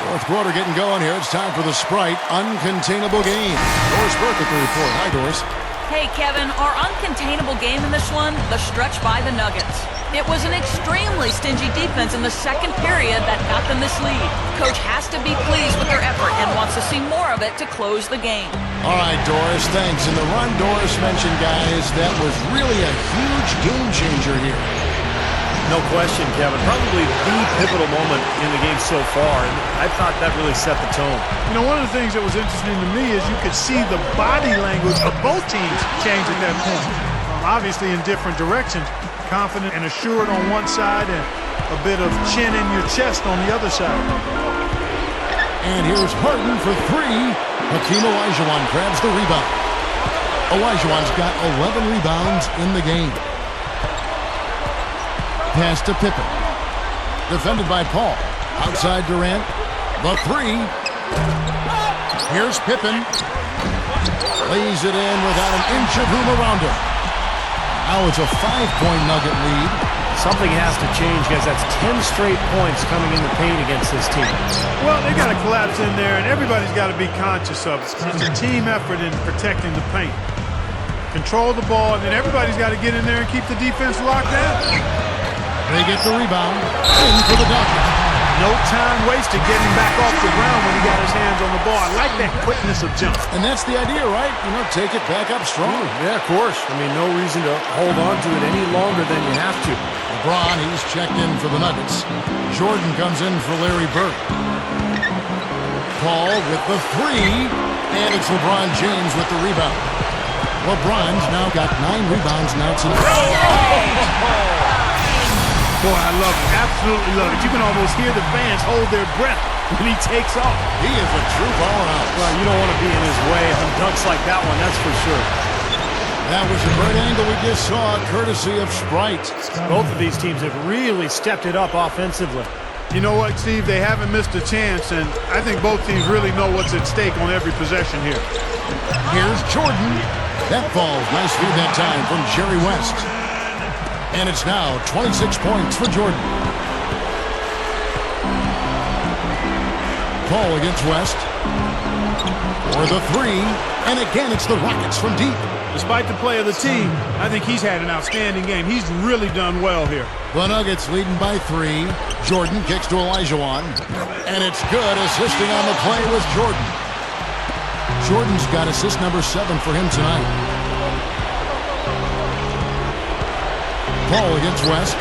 fourth quarter getting going here. It's time for the Sprite Uncontainable Game. Doris Burke at the report. Hi, Doris. Hey, Kevin, our uncontainable game in this one, the stretch by the Nuggets. It was an extremely stingy defense in the second period that got them this lead. Coach has to be pleased with their effort and wants to see more of it to close the game. All right, Doris, thanks. And the run Doris mentioned, guys, that was really a huge game changer here. No question, Kevin. Probably the pivotal moment in the game so far, and I thought that really set the tone. You know, one of the things that was interesting to me is you could see the body language of both teams change at that point. Obviously in different directions. Confident and assured on one side and a bit of chin in your chest on the other side. And here's Harden for three. Hakeem Olajuwon grabs the rebound. Olajuwon's got 11 rebounds in the game. Pass to Pippen. Defended by Paul. Outside Durant. The three. Here's Pippen. Lays it in without an inch of room around him. Now it's a 5-point Nugget lead. Something has to change, guys. That's 10 straight points coming in the paint against this team. Well, they got to collapse in there, and everybody's got to be conscious of it. It's a team effort in protecting the paint. Control the ball, and then everybody's got to get in there and keep the defense locked down. They get the rebound. In for the dunk. No time wasted getting back off the ground when he got his hands on the ball. I like that quickness of jump. And that's the idea, right? You know, take it back up strong. Yeah, of course. I mean, no reason to hold on to it any longer than you have to. LeBron, he's checked in for the Nuggets. Jordan comes in for Larry Bird. Paul with the three. And it's LeBron James with the rebound. LeBron's now got 9 rebounds now tonight. Boy, I love it. Absolutely love it. You can almost hear the fans hold their breath when he takes off. He is a true powerhouse. Well, you don't want to be in his way on dunks like that one, that's for sure. That was a great angle we just saw, courtesy of Sprite. Both of these teams have really stepped it up offensively. You know what, Steve? They haven't missed a chance, and I think both teams really know what's at stake on every possession here. Here's Jordan. That falls. Nice feed that time from Jerry West. And it's now 26 points for Jordan. Paul against West. For the three. And again, it's the Rockets from deep. Despite the play of the team, I think he's had an outstanding game. He's really done well here. The Nuggets leading by 3. Jordan kicks to Olajuwon. And it's good. Assisting on the play was Jordan. Jordan's got assist number 7 for him tonight. Paul against West.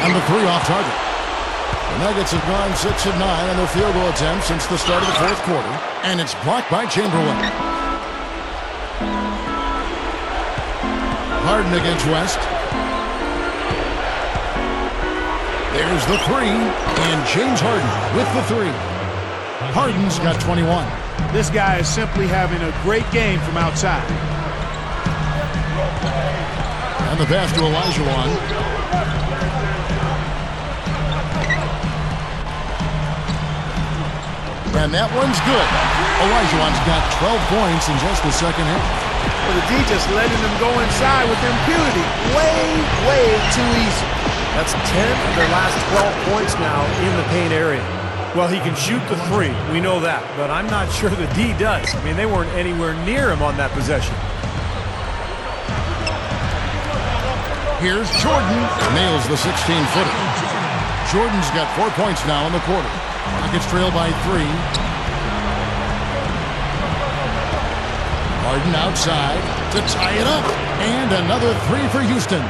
And the 3 off target. The Nuggets have gone 6 of 9 on their field goal attempts since the start of the fourth quarter. And it's blocked by Chamberlain. Harden against West. There's the 3. And James Harden with the 3. Harden's got 21. This guy is simply having a great game from outside. And the pass to Olajuwon. And that one's good. Olajuwon's got 12 points in just the second half. Well, the D just letting them go inside with impunity. Way too easy. That's 10 of their last 12 points now in the paint area. Well, he can shoot the three. We know that. But I'm not sure the D does. I mean, they weren't anywhere near him on that possession. Here's Jordan. Nails the 16-footer. Jordan's got 4 points now in the quarter. Rockets trail by 3. Harden outside to tie it up. And another 3 for Houston.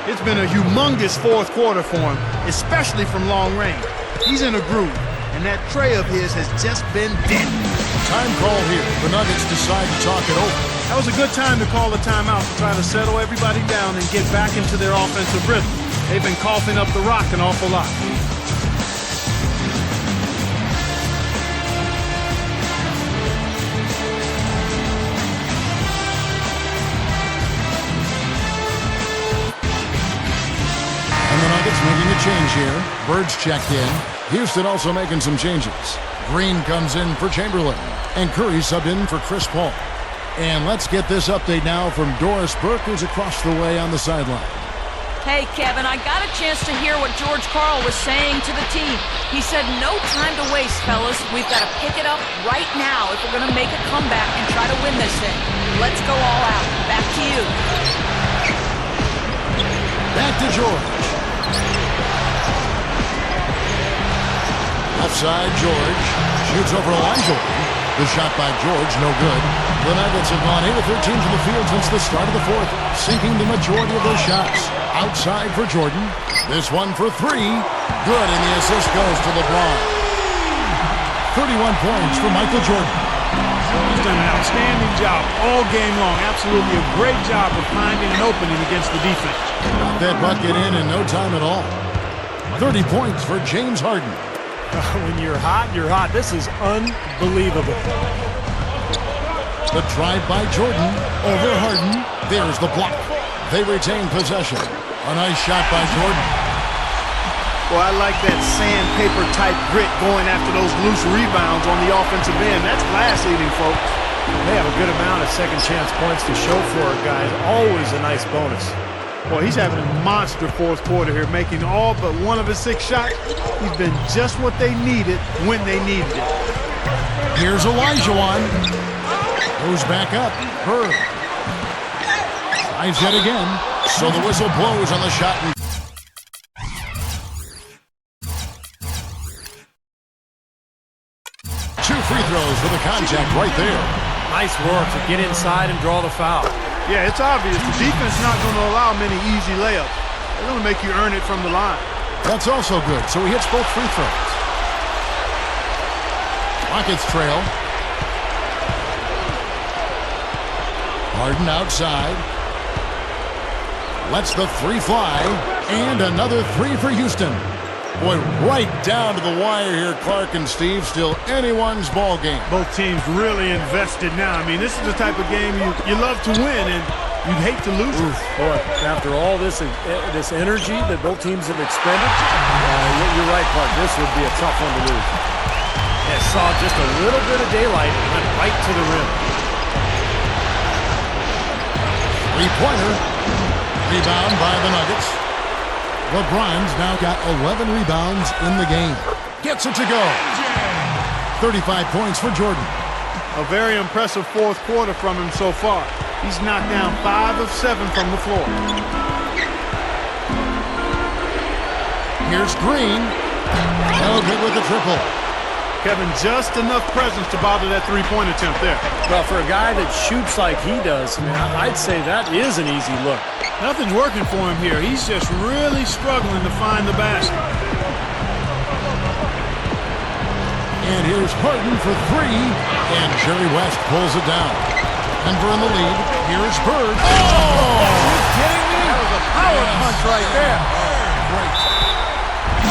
It's been a humongous fourth quarter for him, especially from long range. He's in a groove, and that tray of his has just been deadly. Time call here. The Nuggets decide to talk it over. That was a good time to call a timeout to try to settle everybody down and get back into their offensive rhythm. They've been coughing up the rock an awful lot. And the Nuggets making a change here. Bird's checked in. Houston also making some changes. Green comes in for Chamberlain. And Curry subbed in for Chris Paul. And let's get this update now from Doris Burke, who's across the way on the sideline. Hey, Kevin, I got a chance to hear what George Karl was saying to the team. He said, no time to waste, fellas. We've got to pick it up right now if we're going to make a comeback and try to win this thing. Let's go all out. Back to you. Back to George. Offside, George. Shoots over Elijah. The shot by George, no good. The Nuggets have gone 8 of 13 to the field since the start of the fourth, sinking the majority of those shots. Outside for Jordan. This one for 3. Good, and the assist goes to LeBron. 31 points for Michael Jordan. He's done an outstanding job all game long. Absolutely a great job of finding an opening against the defense. Got that bucket in no time at all. 30 points for James Harden. When you're hot, you're hot. This is unbelievable. The drive by Jordan over Harden. There's the block. They retain possession. A nice shot by Jordan. Well, I like that sandpaper-type grit going after those loose rebounds on the offensive end. That's glass-eating, folks. They have a good amount of second-chance points to show for it, guys. Always a nice bonus. Well, he's having a monster fourth quarter here, making all but one of his 6 shots. He's been just what they needed when they needed it. Here's Olajuwon. Goes back up. Bird. Tries yet again. So the whistle blows on the shot. 2 free throws for the contact right there. Nice work to get inside and draw the foul. Yeah, it's obvious. The defense is not going to allow many easy layups. They're going to make you earn it from the line. That's also good. So he hits both free throws. Rockets trail. Harden outside. Lets the 3 fly. And another 3 for Houston. Boy, right down to the wire here, Clark and Steve. Still anyone's ball game. Both teams really invested now. I mean, this is the type of game you love to win, and you'd hate to lose it. Boy, after all this energy that both teams have expended, you're right, Clark. This would be a tough one to lose. Yeah, saw just a little bit of daylight and went right to the rim. 3-pointer. Rebound by the Nuggets. LeBron's now got 11 rebounds in the game. Gets it to go. 35 points for Jordan. A very impressive fourth quarter from him so far. He's knocked down 5 of 7 from the floor. Here's Green. No good with the triple. Kevin, just enough presence to bother that 3-point attempt there. Well, for a guy that shoots like he does, I mean, I'd say that is an easy look. Nothing's working for him here. He's just really struggling to find the basket. And here's Harden for 3. And Jerry West pulls it down. Denver in the lead. Here's Bird. Oh! Are you kidding me? That was a power punch right there. Great.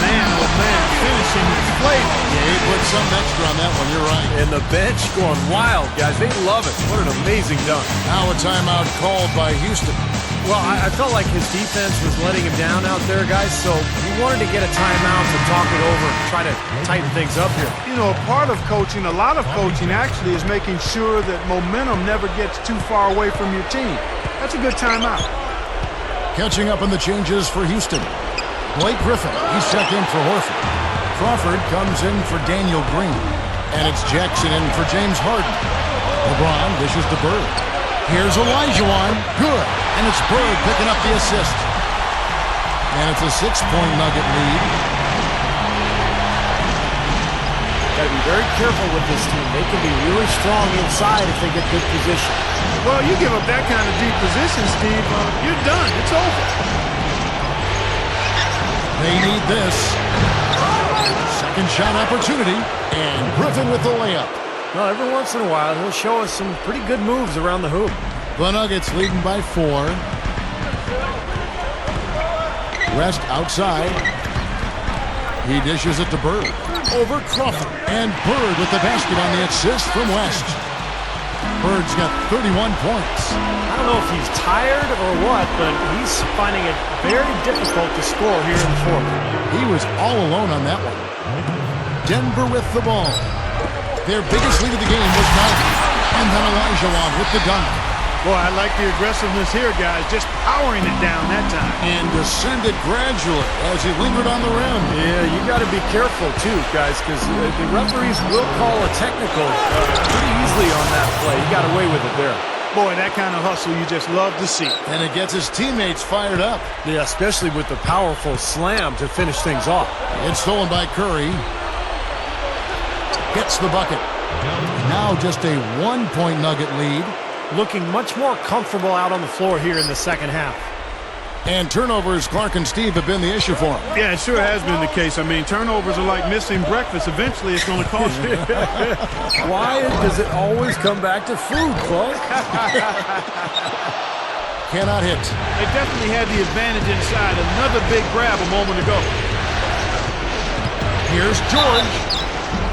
Man, oh man, finishing with flavor. Yeah, he put some extra on that one. You're right. And the bench going wild, guys. They love it. What an amazing dunk. Now a timeout called by Houston. Well, I felt like his defense was letting him down out there, guys, so he wanted to get a timeout to talk it over and try to tighten things up here. You know, a part of coaching, a lot of coaching actually, is making sure that momentum never gets too far away from your team. That's a good timeout. Catching up on the changes for Houston. Blake Griffin, he's checked in for Horford. Crawford comes in for Daniel Green. And it's Jackson in for James Harden. LeBron dishes to Bird. Here's Olajuwon. Good. And it's Bird picking up the assist. And it's a 6-point Nugget lead. Got to be very careful with this team. They can be really strong inside if they get good position. Well, you give up that kind of deep position, Steve, you're done. It's over. They need this. Second shot opportunity. And Griffin with the layup. Well, every once in a while, he'll show us some pretty good moves around the hoop. The Nuggets leading by 4. West outside. He dishes it to Bird. Over Crawford. And Bird with the basket on the assist from West. Bird's got 31 points. I don't know if he's tired or what, but he's finding it very difficult to score here in the fourth. He was all alone on that one. Denver with the ball. Their biggest lead of the game was 9. And then Olajuwon with the dunk. Boy, I like the aggressiveness here, guys. Just powering it down that time. And descended gradually as he lingered on the rim. Yeah, you got to be careful, too, guys, because the referees will call a technical pretty easily on that play. He got away with it there. Boy, that kind of hustle you just love to see. And it gets his teammates fired up. Yeah, especially with the powerful slam to finish things off. It's stolen by Curry. Gets the bucket. Now just a 1-point Nugget lead. Looking much more comfortable out on the floor here in the second half. And turnovers, Clark and Steve, have been the issue for him. Yeah, it sure has been the case. I mean, turnovers are like missing breakfast. Eventually, it's going to cost you. Why does it always come back to food, Clark? Cannot hit. They definitely had the advantage inside. Another big grab a moment ago. Here's George.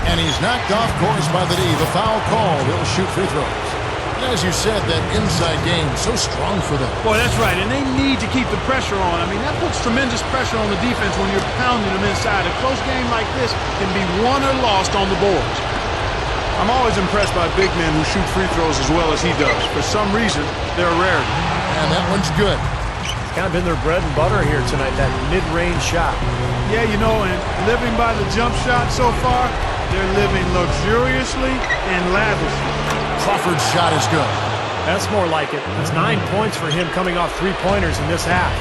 And he's knocked off course by the D. The foul call. He'll shoot free throws. As you said, that inside game, so strong for them. Boy, that's right, and they need to keep the pressure on. I mean, that puts tremendous pressure on the defense when you're pounding them inside. A close game like this can be won or lost on the boards. I'm always impressed by big men who shoot free throws as well as he does. For some reason, they're a rarity. And that one's good. It's kind of been their bread and butter here tonight, that mid-range shot. Yeah, you know, and living by the jump shot so far, they're living luxuriously and lavishly. Crawford's shot is good. That's more like it. It's 9 points for him coming off three-pointers in this half.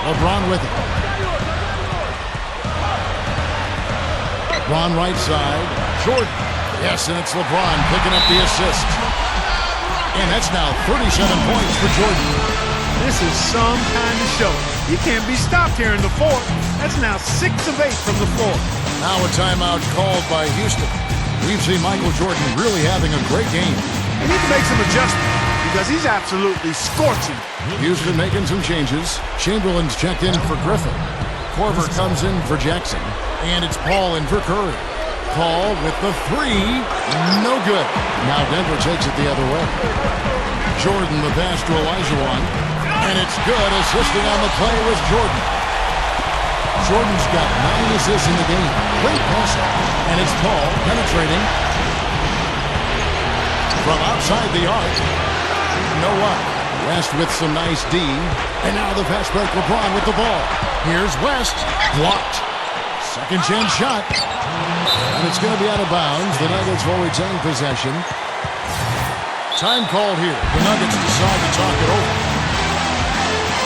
LeBron with it. LeBron right side. Jordan. Yes, and it's LeBron picking up the assist. And that's now 37 points for Jordan. This is some kind of show. He can't be stopped here in the fourth. That's now 6 of 8 from the floor. Now a timeout called by Houston. We've seen Michael Jordan really having a great game. They need to make some adjustments because he's absolutely scorching. Houston making some changes. Chamberlain's checked in for Griffin. Korver comes in for Jackson. And it's Paul in for Curry. Paul with the 3. No good. Now Denver takes it the other way. Jordan the pass to Olajuwon. And it's good. Assisting on the play was Jordan. Jordan's got 9 assists in the game. Great passer. And it's Paul penetrating from outside the arc. No up. West with some nice D. And now the fast break. LeBron with the ball. Here's West. Blocked. Second chance shot. And it's going to be out of bounds. The Nuggets will retain possession. Time called here. The Nuggets decide to talk it over.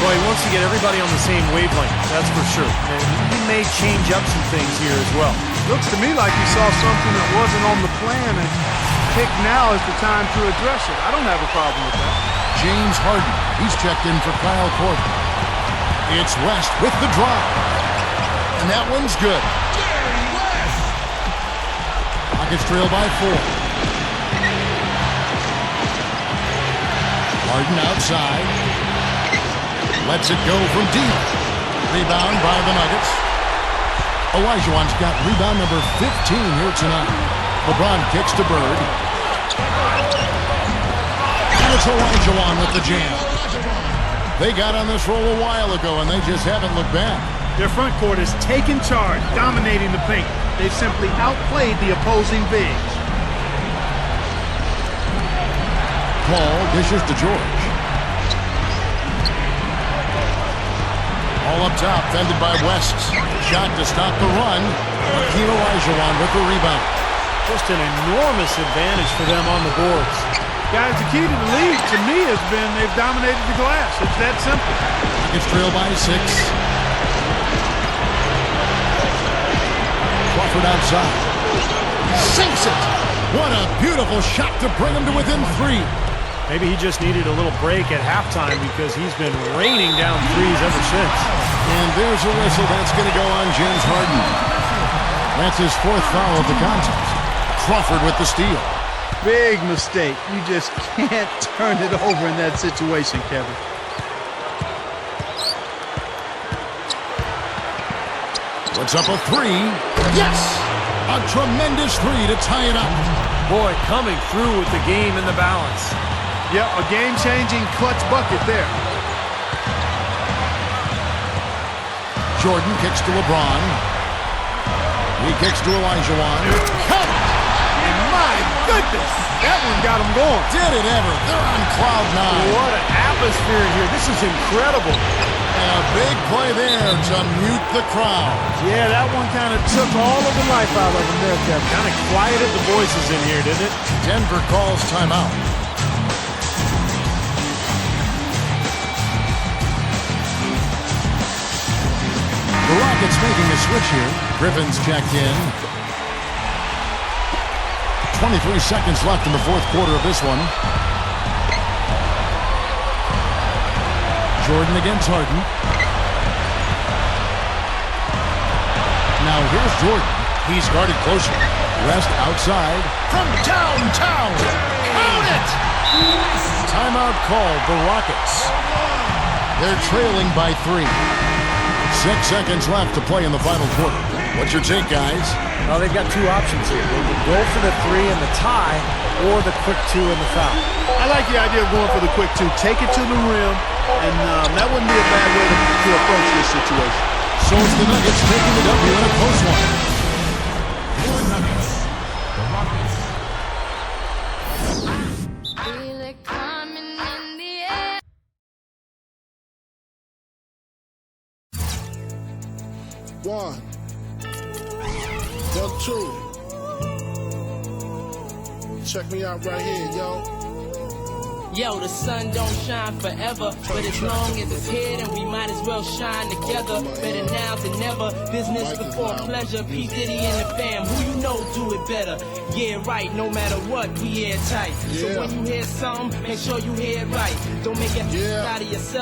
Boy, he wants to get everybody on the same wavelength, that's for sure. And he may change up some things here as well. Looks to me like he saw something that wasn't on the plan, and pick now is the time to address it. I don't have a problem with that. James Harden, he's checked in for Kyle Korver. It's West with the drive. And that one's good. Rockets trail by 4. Harden outside. Lets it go from deep. Rebound by the Nuggets. Olajuwon's got rebound number 15 here tonight. LeBron kicks to Bird. Here's Olajuwon with the jam. They got on this roll a while ago, and they just haven't looked back. Their front court is taking charge, dominating the paint. They've simply outplayed the opposing bigs. Paul dishes to George. All up top, fended by West. Shot to stop the run. Hakeem Olajuwon with the rebound. Just an enormous advantage for them on the boards. Guys, the key to the lead, to me, has been they've dominated the glass. It's that simple. It's trail by 6. Crawford outside. Sinks it. What a beautiful shot to bring him to within 3. Maybe he just needed a little break at halftime because he's been raining down threes ever since. And there's a whistle that's going to go on James Harden. That's his 4th foul of the contest. Crawford with the steal. Big mistake. You just can't turn it over in that situation, Kevin. What's up a 3? Yes! A tremendous 3 to tie it up. Boy, coming through with the game in the balance. Yep, a game-changing clutch bucket there. Jordan kicks to LeBron. He kicks to Olajuwon. Count it! And my goodness, that one got him going. Did it ever? They're on cloud 9. What an atmosphere here. This is incredible. And a big play there to mute the crowd. Yeah, that one kind of took all of the life out of them there, Kevin. Kind of quieted the voices in here, didn't it? Denver calls timeout. The Rockets making a switch here. Griffin's checked in. 23 seconds left in the 4th quarter of this one. Jordan against Harden. Now here's Jordan. He's guarded closer. West outside. From downtown. Count it! Timeout called the Rockets. They're trailing by 3. 6 seconds left to play in the final quarter. What's your take, guys? Well, they've got 2 options here. They can go for the 3 and the tie, or the quick 2 and the foul. I like the idea of going for the quick 2. Take it to the rim, and that wouldn't be a bad way to approach this situation. So it's the Nuggets taking the W in a close one. Feel it coming in the air. One, 2. Check me out right here, yo. Yo, the sun don't shine forever, but as long as it's here, then we might as well shine together. Better now than never, business before pleasure. P. Diddy and the fam, who you know do it better. Yeah, right, no matter what, we airtight. So when you hear something, make sure you hear it right. Don't make it out of yourself.